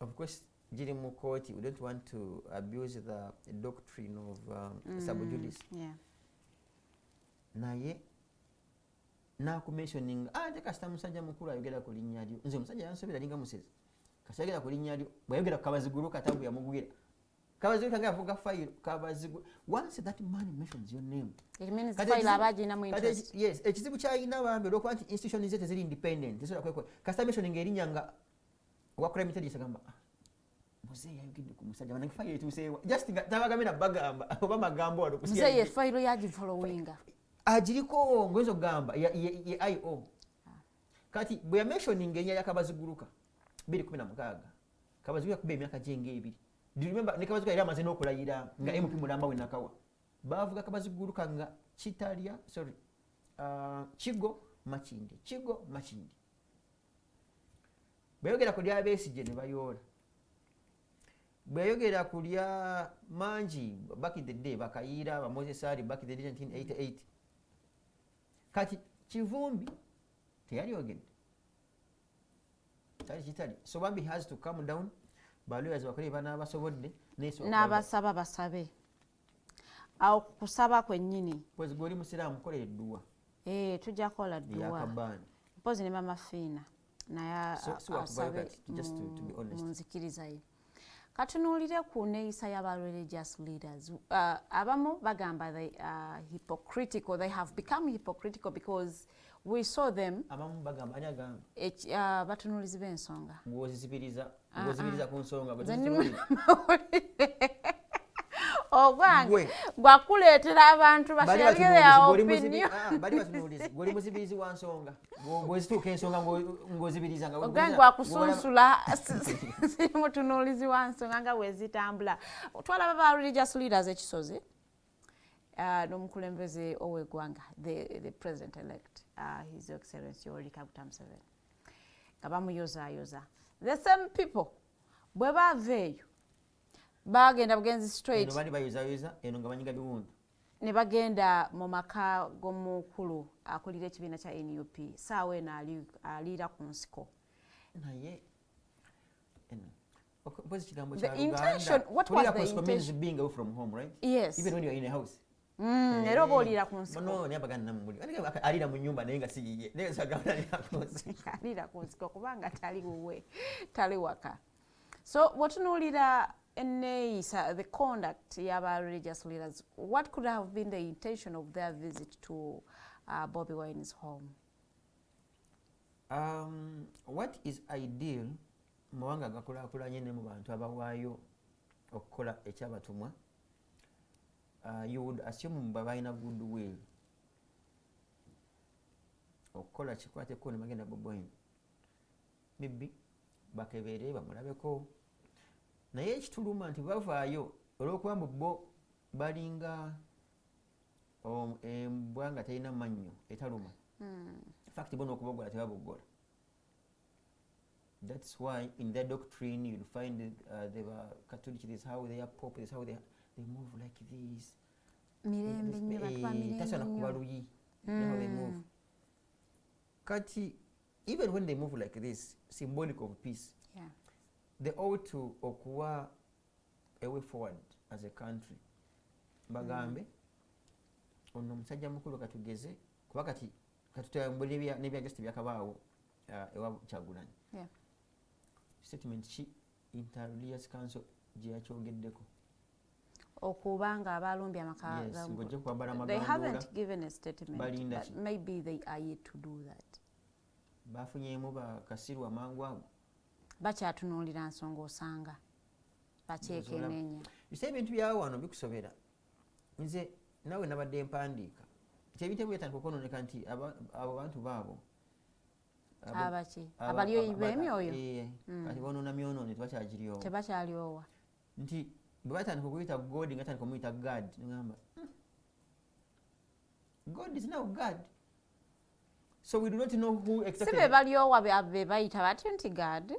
of course giri mu kooti. We don't want to abuse the doctrine of sub judice. Naye nakumentioning ate kasita musajja mukulu ayogera ku linnya lyo nze omusajja yansobera linga musezi kasita ayogera ku linnya lyo bwayogera ku kabazigulu katabu yamugwira kabazigulu kanga yavuga fayiro kabazigulu once that man mentions your name it means fayiro abagina mu interest. Yes, ekizibu kyayina bambi olwokuba nti institution ze teziri independent tesobola kwekwe kasita mentioning erinnya nga wakola emitendesi agamba muzeeyi ayogedde ku musajja bana fayiro etuuseewa just nga tabagambe na bagamba oba magambo wano kusiya muzeeyi fayiro yagifollowinga ajiriko ngozo gamba ye IO kati bwe mentioning enya yakabaziguluka 2016 kabaziguluka kube emyaka jenge ebiri. Do you remember ne kabaziguluka era amaze n'okulayira nga MP mulamba we nakawa bavuga kabaziguluka nga kitalya kigo machindi bayogera ku lya Besigye ne bayoola bayogera ku lya mangi back in the day bakayiira ba Moses Ali back in the day 1988 kati kivumbi teyali kitali. So Bambi has to calm down. Lawyers bakole bana basobodde n'abasaba basabe awo kusaba kwennyini kwezi goli musiraamu kolera edduwa tujja kola dduwa mpozi ne mama Fiina naye asabe munzikiriza ye. Katunuulire ku Enneyisa y'aba religious leaders. Abamu bagamba they are hypocritical. They have become hypocritical because we saw them. Abamu bagamba ani agamba? Batunuulizi b'ensonga. Ng'ozizibiriza ku nsonga. Ogwange gwakuleetera abantu bashiragire ya opinion. Bali batunuulizi. Goli muzibirizi wa nsonga. Ng'ozituuka ensonga ng'ozibiriza nga ogwange gwakusunsula si mutunuulizi wa nsonga nga bwezitambula. Twalaba ba religious leaders ekisozi n'omukulembeze ow'eggwanga the president elect his excellency Yoweri Kaguta Museveni nga bamuyozaayoza. The same people bwe bava eyo bagenda bugenzi straight bali bayozayoza eno nga banyiga biwundu ne bagenda mu maka g'omukulu akulira ekibiina kya NUP saawa eno aliira ku nsiko naye the intention, what was the intention? Being away from home, right? Yes. Even when you're in a house. Era oba oliira ku nsiko. No, naye baganda namuli. Aliira mu nnyumba naye nga si yiye. Naye sagamba aliira ku nsiko. Aliira ku nsiko kubanga tali wuwe, tali waka. So watunuulira Enneyisa, the conduct y'aba religious leaders, what could have been the intention of their visit to Bobi Wine's home? What is ideal mawanga gakulaakulanye ne mu bantu abawaayo okukola ekyabatumwa, you would assume balina goodwill okukola kikwateko ne bagenda Bobi Wine maybe bakebeere bamulabeko naye ekituluma nti bavaayo olw'okuba mbu bo balinga embwa nga talina mannyo etaluma. Fact bo n'okubogola tebabogola. That's why in their doctrine you'll find the Catholic, this is how they are Pope, this is how they are. they move like this. Mirembe nnyo batuba mirembe tasana kuba nnyo. luyi. How they move. Kati, even when they move like this, symbolic of peace, Yeah. they ought to okuwa a way forward as a country. Bagambe, ono omusajja mukulu katugeze, kuba kati katutambule n'ebya just byakabaawo ewa Kyagulanyi. Yeah. Statement ki Inter-Religious Council gye yakyogeddeko. Okubanga abalumbye amaka Yes, ng'ojja kwambala they amagandula. haven't given a statement, Balinda but ki? maybe they are yet to do that. Bafunyeemu bakasirwa amangu ago. Bakyatunuulira nsonga osanga bakyekenneenya. Bise ebintu byawo wano bikusobera. Nze nawe nabadde mpandiika. Kyebitemu byatandika okwonooneka nti abo bantu baabo. Abaki? Abalyoyi b'emyoyo? Kati bonoona myonoone tebakyagiryowa. Tebakyalyowa. Nti bwe batandika okuyita God nga batandika omuyita God. Ngamba, God is now God. So we do not know who Si exactly. be balyowa be bayita batyo nti God?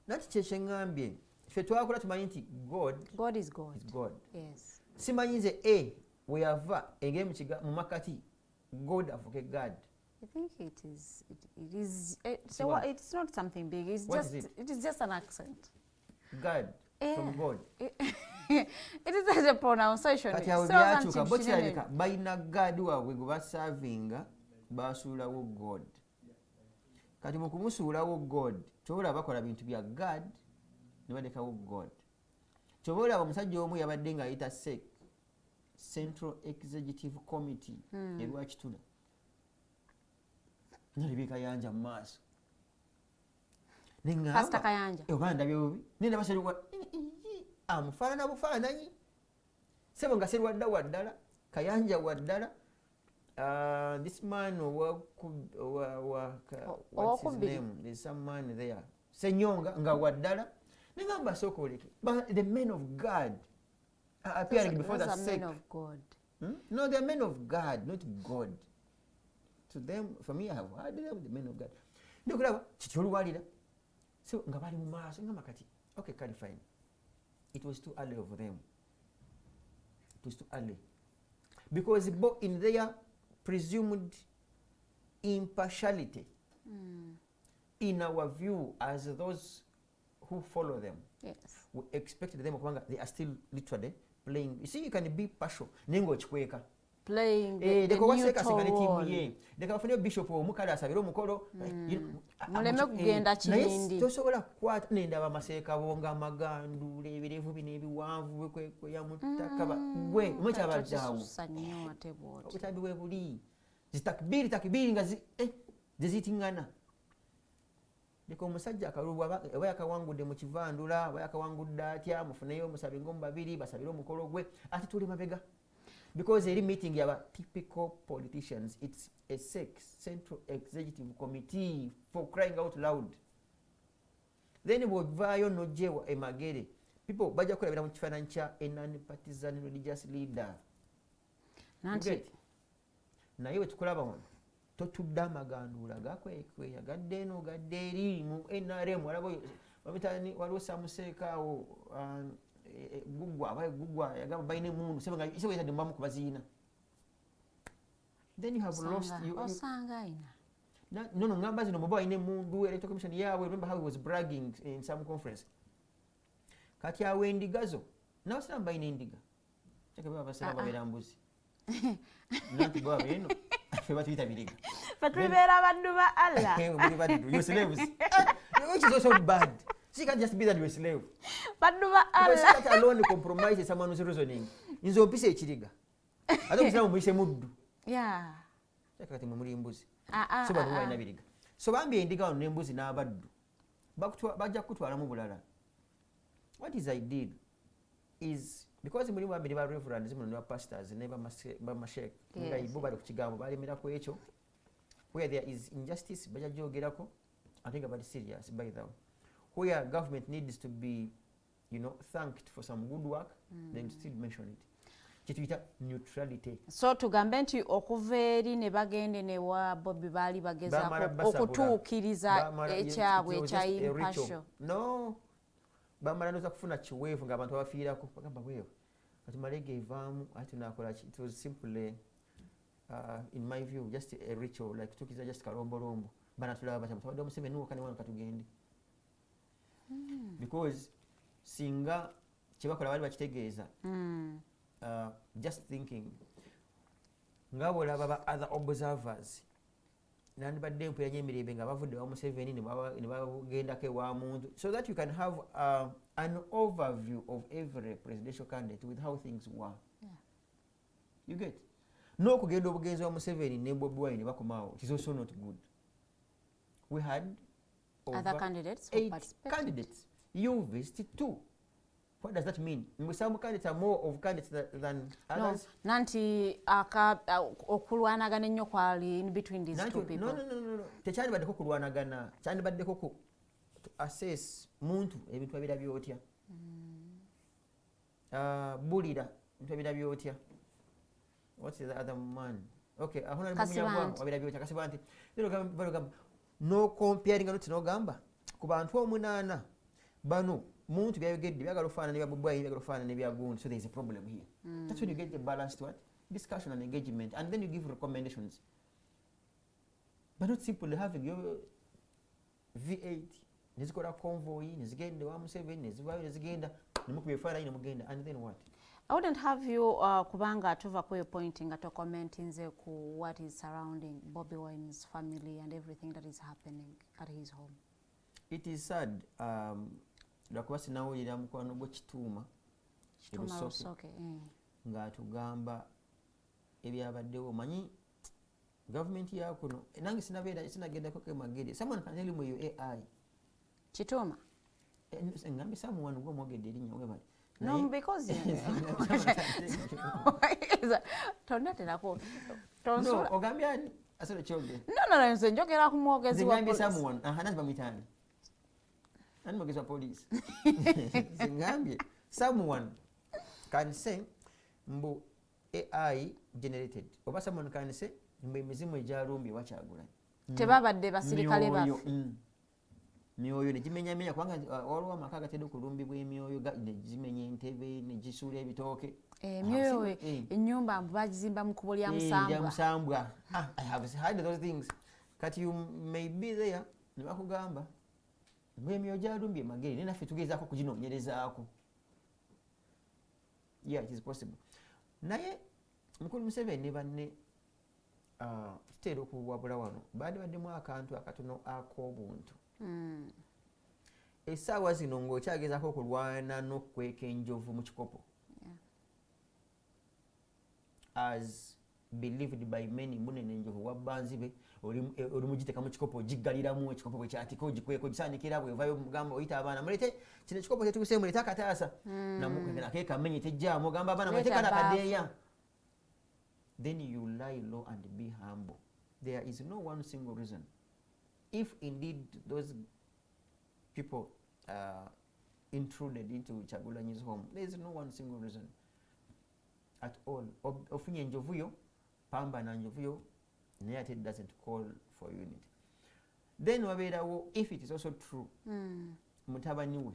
Nati kyekye ngambye. Ffe twakola tumanyi nti God is God. is God. Yes. Simanyi nze weyava engeri mu makati God afuke God. I think it is So what? it's not something big. It's What just is it? it is just an accent. God from God. It is just a pronunciation. Kati It awo sounds byakyuka bo anti-Shinene. kirabika balina God waabwe gwe basavinga basuulawo God. Kati mu kumusuulawo God kyobola bakola bintu bya God ne balekawo God. Kyobola omusajja omu yabadde ng'ayita SEC, Central Executive Committee Lwakitula. Nalibye Kayanja mu maaso. Pastor Kayanja. Oba ndabye bubi. Nenda baserwa amufaanana bufaananyi. Sebo nga serwa dda waddala. Kayanja waddala. This man what's his name? There's some man there. Senyonga nga waddala. Nengamba sokoleke. But the men of God are appearing before the Those are sake. men of God. No, they're men of God, not God. To them, for me, I have heard them, the men of God. Ndokulaba kikyoluwalira. So nga bali mu maaso ngamba kati. Okay, kali fine. It was too early of them. It was too early. Because in their presumed impartiality, in our view as those who follow them, Yes. we expected them okubanga they are still literally playing. You see, you can be partial. Nengo chikweka. Playing the neutral role. Dekafune bishop omukala asabira omukolo. Muleme kugenda kirindi. Tosobola kukwata nenda bamaseeka bonga amagandula ebirevu bino ebiwanvu kwe ya mutakaba gwe mwecha abajjawo. Sanyo ate bwoti. Obutambi bwe buli. Zitakbiri nga zizitingana. Ndiko omusajja akalulu aba yakawangudde mu kivandula, aba yakawangudde atya, mufuneyo musabe ng'omu babiri, basabire omukolo gwe, ati tuli mabega. Because eri meeting yaba typical politicians, it's a Central Executive Committee for crying out loud. Then bw'ovaayo n'ogyewa emagere, people bajja kulabira mu kifaananyi kya a non-partisan religious leader. Nanti Naye bwe tukulaba wano, totudde amagandula gakweya gadde eno gadde eri mu NRM waliwo samuseeka awo gugwa yagamba balina emundu isebo yetadde mubamu kubaziina. Then you have lost osanga ayina. No, ngamba zino muba balina emundu electoral commission yaabwe. Remember how he was bragging in some conference. Kati awo endiga zo n'abasiraamu balina endiga kyeke baba basiraamu babeera mbuzi nanti baba bino ffe batuyita biriga. Fatubeera baddu ba Allah. You're slaves. Which is also bad. She can't just be that you're a slave. Baddu ba Because Allah. that alone compromises someone who's reasoning. Nze opisa ekiriga. Ate omusiraamu muyise muddu. Yeah. Kyeka kati mwe muli embuzi. So So bano balina biriga. So bambi endiga wano n'embuzi n'abaddu bajja kutwalamu bulala. What is ideal is because mulimu babiri ba reverends muno ne ba pastors ne ba mashek nga ibo bali ku kigambo balemera ku ekyo where there is injustice bajja jogerako. I think about it serious by the way. Where government needs to be, thanked for some good work, then still mention it. Kituyita neutrality. So tugambe nti okuva eri ne bagende ne wa Bobi baali bagezaako okutuukiriza ekyabwe ekya impasho. No. Bamala noza kufuna kiweevu ng'abantu abafiirako bagamba weewe kati malega evaamu ati nakola ki, it was simply in my view just a ritual like tukiza just kalombolombo bana tulaba bati mutawadde Museveni wokane wano katugende because singa kyebakola bali bakitegeeza just thinking nga bwolaba ba other observers nandibadde empuyanya emirembe nga bavudde wa Museveni ne bagendako ewa muntu so that you can have an overview of every presidential candidate with how things were. You get n'okugenda obugenzi wa Museveni ne Bobi Wine ne bakomaawo, it is also not good. We had other candidates 8 candidates. You visited 2. What does that mean? Some candidates are more of candidates than others. No, nanti okulwanagana ennyo kwali in between these two people. No. Tekyandibadde ko kulwanagana, kyandibadde ko to assess muntu ebintu ebira byotya. Bulira ebintu ebira byotya. What's the other man? Okay, ahona munyagwa abira byotya Kasibanti. No comparing not no gamba. Ku bantu omunana bano muntu byayogedde byagala ofaana ne Bobi Wine byagala ofaana ne byagundi, so there is a problem here. That's when you get the balanced what discussion and engagement, and then you give recommendations, but not simply having your V8 nezikola convoy nezigende wa Museveni nezivayo nezigenda nemukubefaana ine mugenda, and then what? I wouldn't have you kubanga tuva ku pointing at commenting nze ku what is surrounding Bobi Wine's family and everything that is happening at his home. It is sad lwakuba sinawulira mukwano gwe Kituuma Rusoke ng'atugamba ebyabaddewo. Manyi gavumenti yakuno nange sinagendako kemagede. Someone can tell me your AI Kituuma ngambe someone gwe mwogedde erinnya webali. No, because tonnaterako no ogambye ani asole kyogere. No, nze njogera ku mwogezi wa police. Someone nanti bamwitaani ani mwogezi wa police. Zingambye someone can say mbu AI generated oba someone can say mbu emizimu egyalumbye wakyagula tebabadde basirikale baffe myoyo negimenyamenya kubanga waliwo amaka agatedde okulumbibwa emyoyo negimenya entebe negisuula ebitooke emyoyo ennyumba mbu bagizimba mu kubo lya musambwa. I have heard those things. Kati you may be there ne bakugamba mbu emyoyo gyalumbye magere naye naffe tugezaako kuginoonyerezaako. Yeah, it is possible. Naye mukulu Museveni ne banne tutera okuwabula wano baddemu akantu akatono ak'obuntu. Essaawa zino ng'okyagezaako okulwana n'okweka enjovu mu kikopo, as believed by many, munene enjovu wabbanzi be oli mugiteeka mu kikopo ogiggaliramu ekikopo bwe kyatika ogikweka ogisaanikira bwevayo mugamba oyita abaana mulete kino ekikopo kyetukuseemu mulete akataasa nakeekamenye tejjaamu ogamba abaana mulete kana kadeeya. Then you lie low and be humble. There is no one single reason. If indeed those people intruded into Chagulanyi's home, there is no one single reason at all. Ofunye enjovuyo, pamba na enjovuyo, naye ate it doesn't call for unity. Then wabeerawo, if it is also true, mutabani we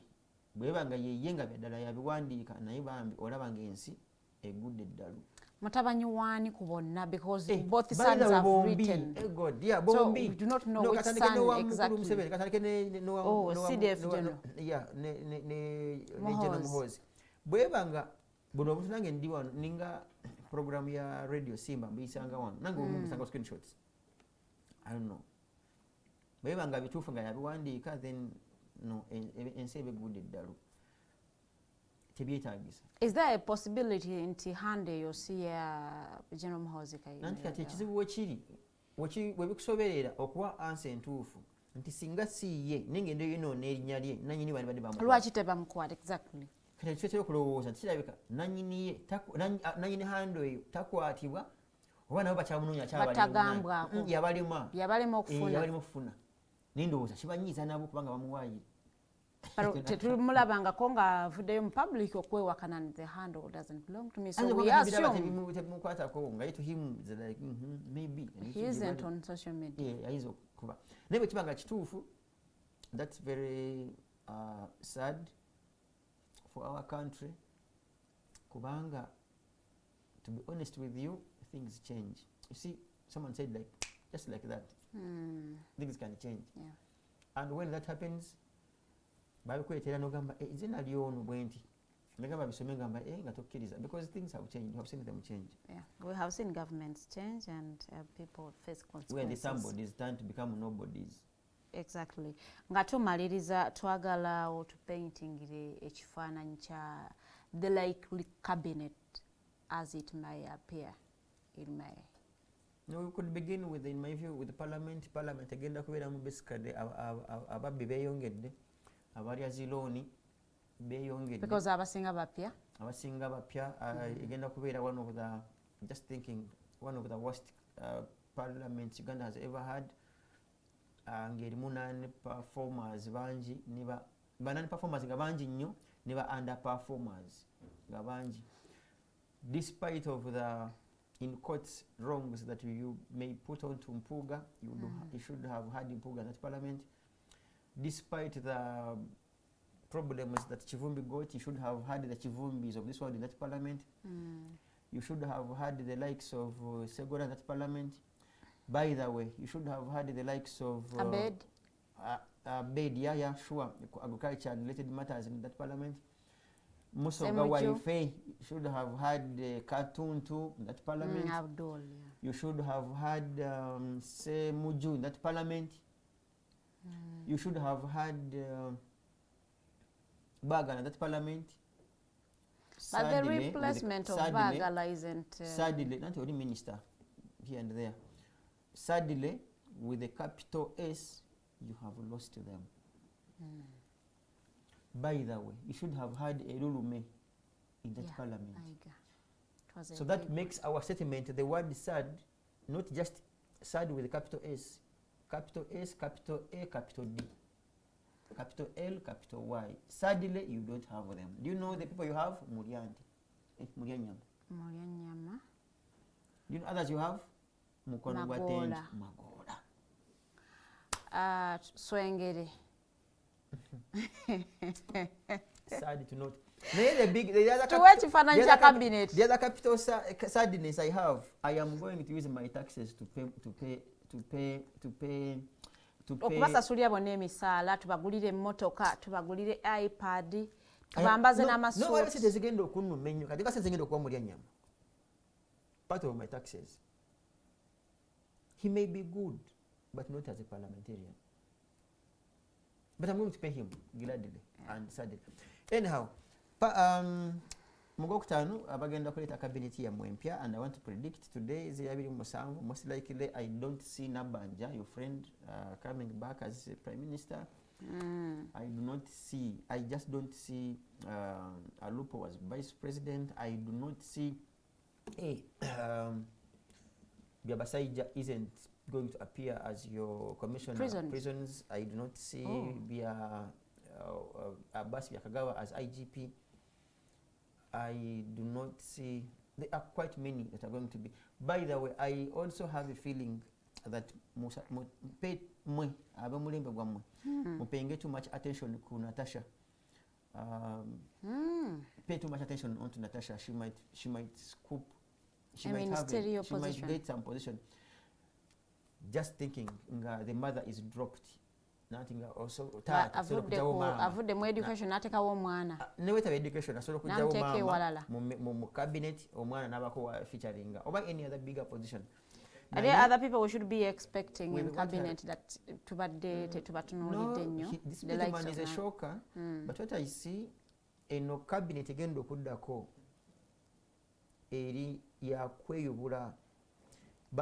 bwebanga yeye nga byaddala yabiwandiika naye bambi olaba ng'ensi egudde eddalu. Mutabanyi wani ku bonna because both sons have written. God, yeah, so Bombi. we do not know which son exactly. CDF General. Yeah, ne General Muhoozi. Bwebanga buno omuntu nange ndi wano ninga program ya radio Simba mbiyisanga wano nange omusanga screenshots. I don't know. Bwebanga bituufu nga yabiwandiika then no ensi ebegudde eddalu. Is there a possibility nti hande yosiya General Muhoozi kayi? Nanti kati ekizibu wekiri webikusoberera okuwa ansa entuufu nti singa si ye nengendo yonoona erinnya lye nanyini bani badde bamukwata. Lwaki tebamukwata exactly? Kati tuteekera okulowooza nti kirabika nanyini hando eyo takwatibwa oba nabo bakyamunoonya batagambwako yabalema okufuna naye ndowooza kibanyiiza nabo kubanga bamuwaayire. Tetumulabangako nga avuddeyo mu public okwewakana the handle doesn't belong to me, so we assume to him like maybe he isn't on social media. Yeah, ayinza okuba naye bwekibanga kituufu, that's very sad for our country. kubanga to be honest with you, things change. You see, someone said like just like that, things can change. Yeah. And when that happens, babikuleetera n'ogamba izina ly'ono bwe nti negamba bisome ngamba nga tokkiriza, because things have changed. We have seen them change. Yeah, we have seen governments change and people face consequences. When the somebodies turn to become nobodies. Exactly. Nga tumaliriza twagala otupaintingire ekifaananyi kya the likely cabinet as it may appear in May. No, we could begin with, in my view, with the parliament. Parliament agenda kubeeramu basically ababbi beeyongedde, abalya zilooni beeyongedde. Because abasinga bapya. Abasinga bapya agenda kubeera one of the, just thinking, one of the worst parliaments Uganda has ever had. Ng'erimu non-performers bangi, non-performers nga bangi nnyo, ne ba underperformers nga bangi. Despite of the, in quotes, wrongs that you may put on to Mpuga, you should have had Mpuga in that parliament. Despite the problems that Chivumbi got, you should have had the Chivumbis of this world in that parliament. You should have had the likes of Segura in that parliament. By the way, you should have had the likes of Abed. Abed, yeah, sure. Agriculture and related matters in that parliament. Musoga Waife should have had Cartoon too in that parliament. Abdul, yeah. You should have had Semuju in that parliament. You should have had Bagala in that parliament. But sadly, the replacement of Bagala isn't... sadly, not only minister here and there. Sadly, with the capital S, you have lost them. By the way, you should have had a Lulume in that parliament. So that makes our settlement, the word sad, not just sad with the capital S, capital S, capital A, capital D, capital L, capital Y. Sadly, you don't have them. Do you know the people you have? Muryanyama. Muryanyama. Do you know others you have? Mukono Gwatenji. Magola. Swengere. Sad to note. The other capital sadness I have, I am going to use my taxes to pay. Okubasasulira bonna emisaala, tubagulire emmotoka, tubagulire iPad, tubambaze n'amasuuti. No, wala sente zigenda okunnuma ennyo, kati sente zigenda okuba Muryanyama. Part of my taxes. He may be good, but not as a parliamentarian. But I'm going to pay him gladly and sadly. Anyhow, Mugokutano abagenda kuleta cabinet ya mwempya, and I want to predict today is Yabiri Musanvu. Most likely I don't see Nabanja, your friend, coming back as Prime Minister. I just don't see Alupo as Vice President. I do not see Byabasaija isn't going to appear as your commissioner of prisons. I do not see Abbas Byakagawa as IGP. I do not see, there are quite many that are going to be. By the way, I also have a feeling that paying too much attention to Natasha. Pay too much attention onto Natasha. She might scoop. She might get some position. Just thinking, the mother is dropped. Nothing also. Avudde mu education n'ateekawo omwana. Neweta education asobola kujjawo maama mu cabinet omwana n'abako featuring oba any other bigger position. Are there other people we should be expecting in cabinet that tubadde tetubatunuulidde nnyo? This man is a shocker, but what I see eno cabinet egenda okuddako eri yakweyubula.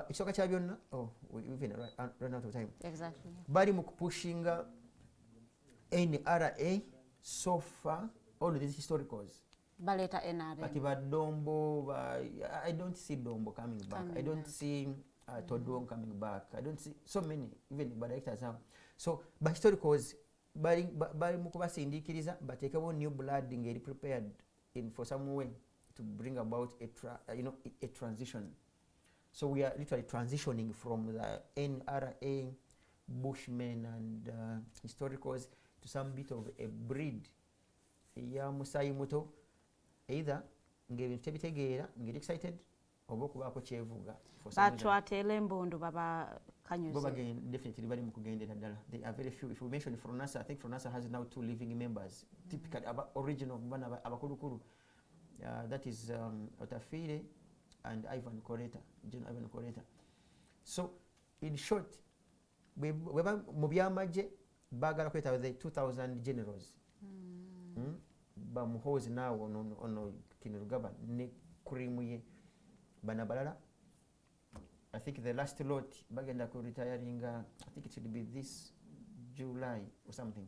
Ekisooka kya byonna, we've even run out of time. Exactly. Bali mu kupushinga NRA so far, all of these historicals. Baleta NRA. Kati ba Dombo, I don't see Dombo coming back. I don't see Todwong coming back. I don't see so many, even directors have. So, but historicals, bali mu kubasindikiriza, bateekawo new blood ngeri prepared for some way to bring about a transition. So we are literally transitioning from the NRA, Bushmen and historicals to some bit of a breed. Ya Musai Muto, either ng'ebintu tebitegeera ngeri excited oba okubaako kyevuga batwatela embundu baba bo kanyuze bagenda definitely bali mu kugendera ddala. They are very few. If we mention Fronasa, I think Fronasa has now 2 living members, typical original bana abakulukulu. That is Otafire and Ivan Koreta, General Ivan Koreta. So in short, mu byamagye baagala kwetaba the 2000 generals. Ba Muhoozi naawe ono kino Rugaba ne kurimu ye bana balala. I think the last lot bagenda ku retiring, I think it should be this July or something.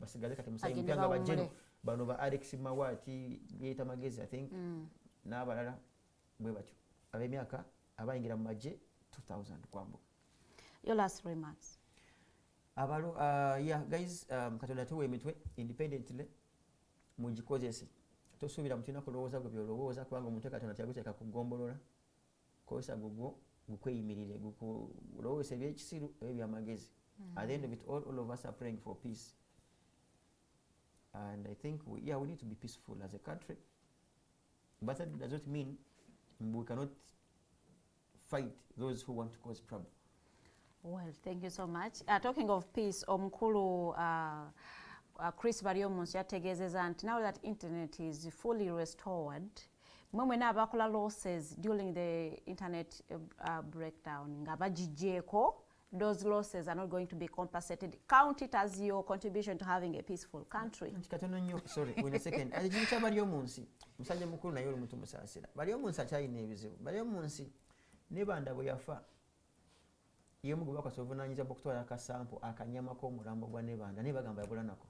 Basigaze kati musayi mpyanga bajeno bano ba Alex Mawati Geeta Magezi, I think n'abalala bwe batyo ab'emyaka abayingira mu magye 2000 kwambo. Your last remarks. Abalo yeah guys, katonda tuwe emitwe independently mugikozese tosuubira mutina kulowooza gwe byolowooza kubanga omuntu katonda tyaguteeka kugombolola kosa gugwo gukweyimirire gukulowooza ebyekisiru ebyamagezi. At the end of it all of us are praying for peace, and I think we need to be peaceful as a country, but that does not mean we cannot fight those who want to cause trouble. Well, thank you so much. Talking of peace, omukulu Chris Baryomunsi yategeezezza nti now that internet is fully restored, mwe n'abakola losses during the internet breakdown nga bagigyeko, those losses are not going to be compensated. Count it as your contribution to having a peaceful country. Katono nnyo, sorry, wait a second. Ekintu kya Baryomunsi, musajja mukulu naye oli muntu musaasira. Baryomunsi akyalina ebizibu. Baryomunsi ne banda bwe yafa ye mugoba kwasovunaanyiza okutwala akasampo akanyama k'omulambo gwa Nebanda ne bagamba yabula nako.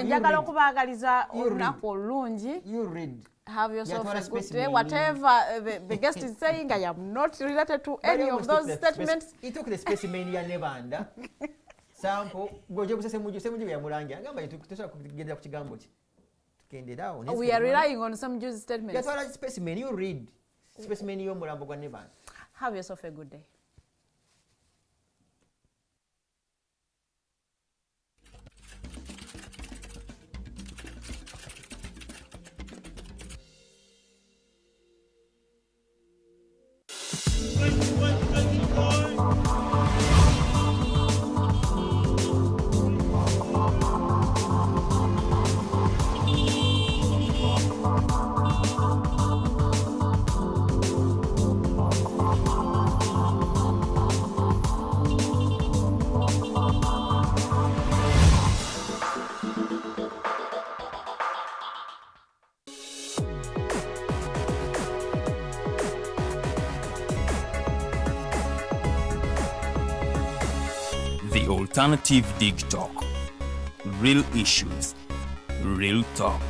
Njagala okubaagaliza olunaku olungi. You read. Have yourself a good day. Whatever the guest is saying, I am not related to any of those statements. He took the specimen ya Nebanda. Sample, goje kusese muju yamulangi. Agamba tusobola kugendera ku kigambo ki. Tugenderawo. We are relying on some Jews statements. Yatwala specimen, you read. Specimen y'omulambo gwa Nebanda. Have yourself a good day. The Alternative Dig Talk. Real issues, real talk.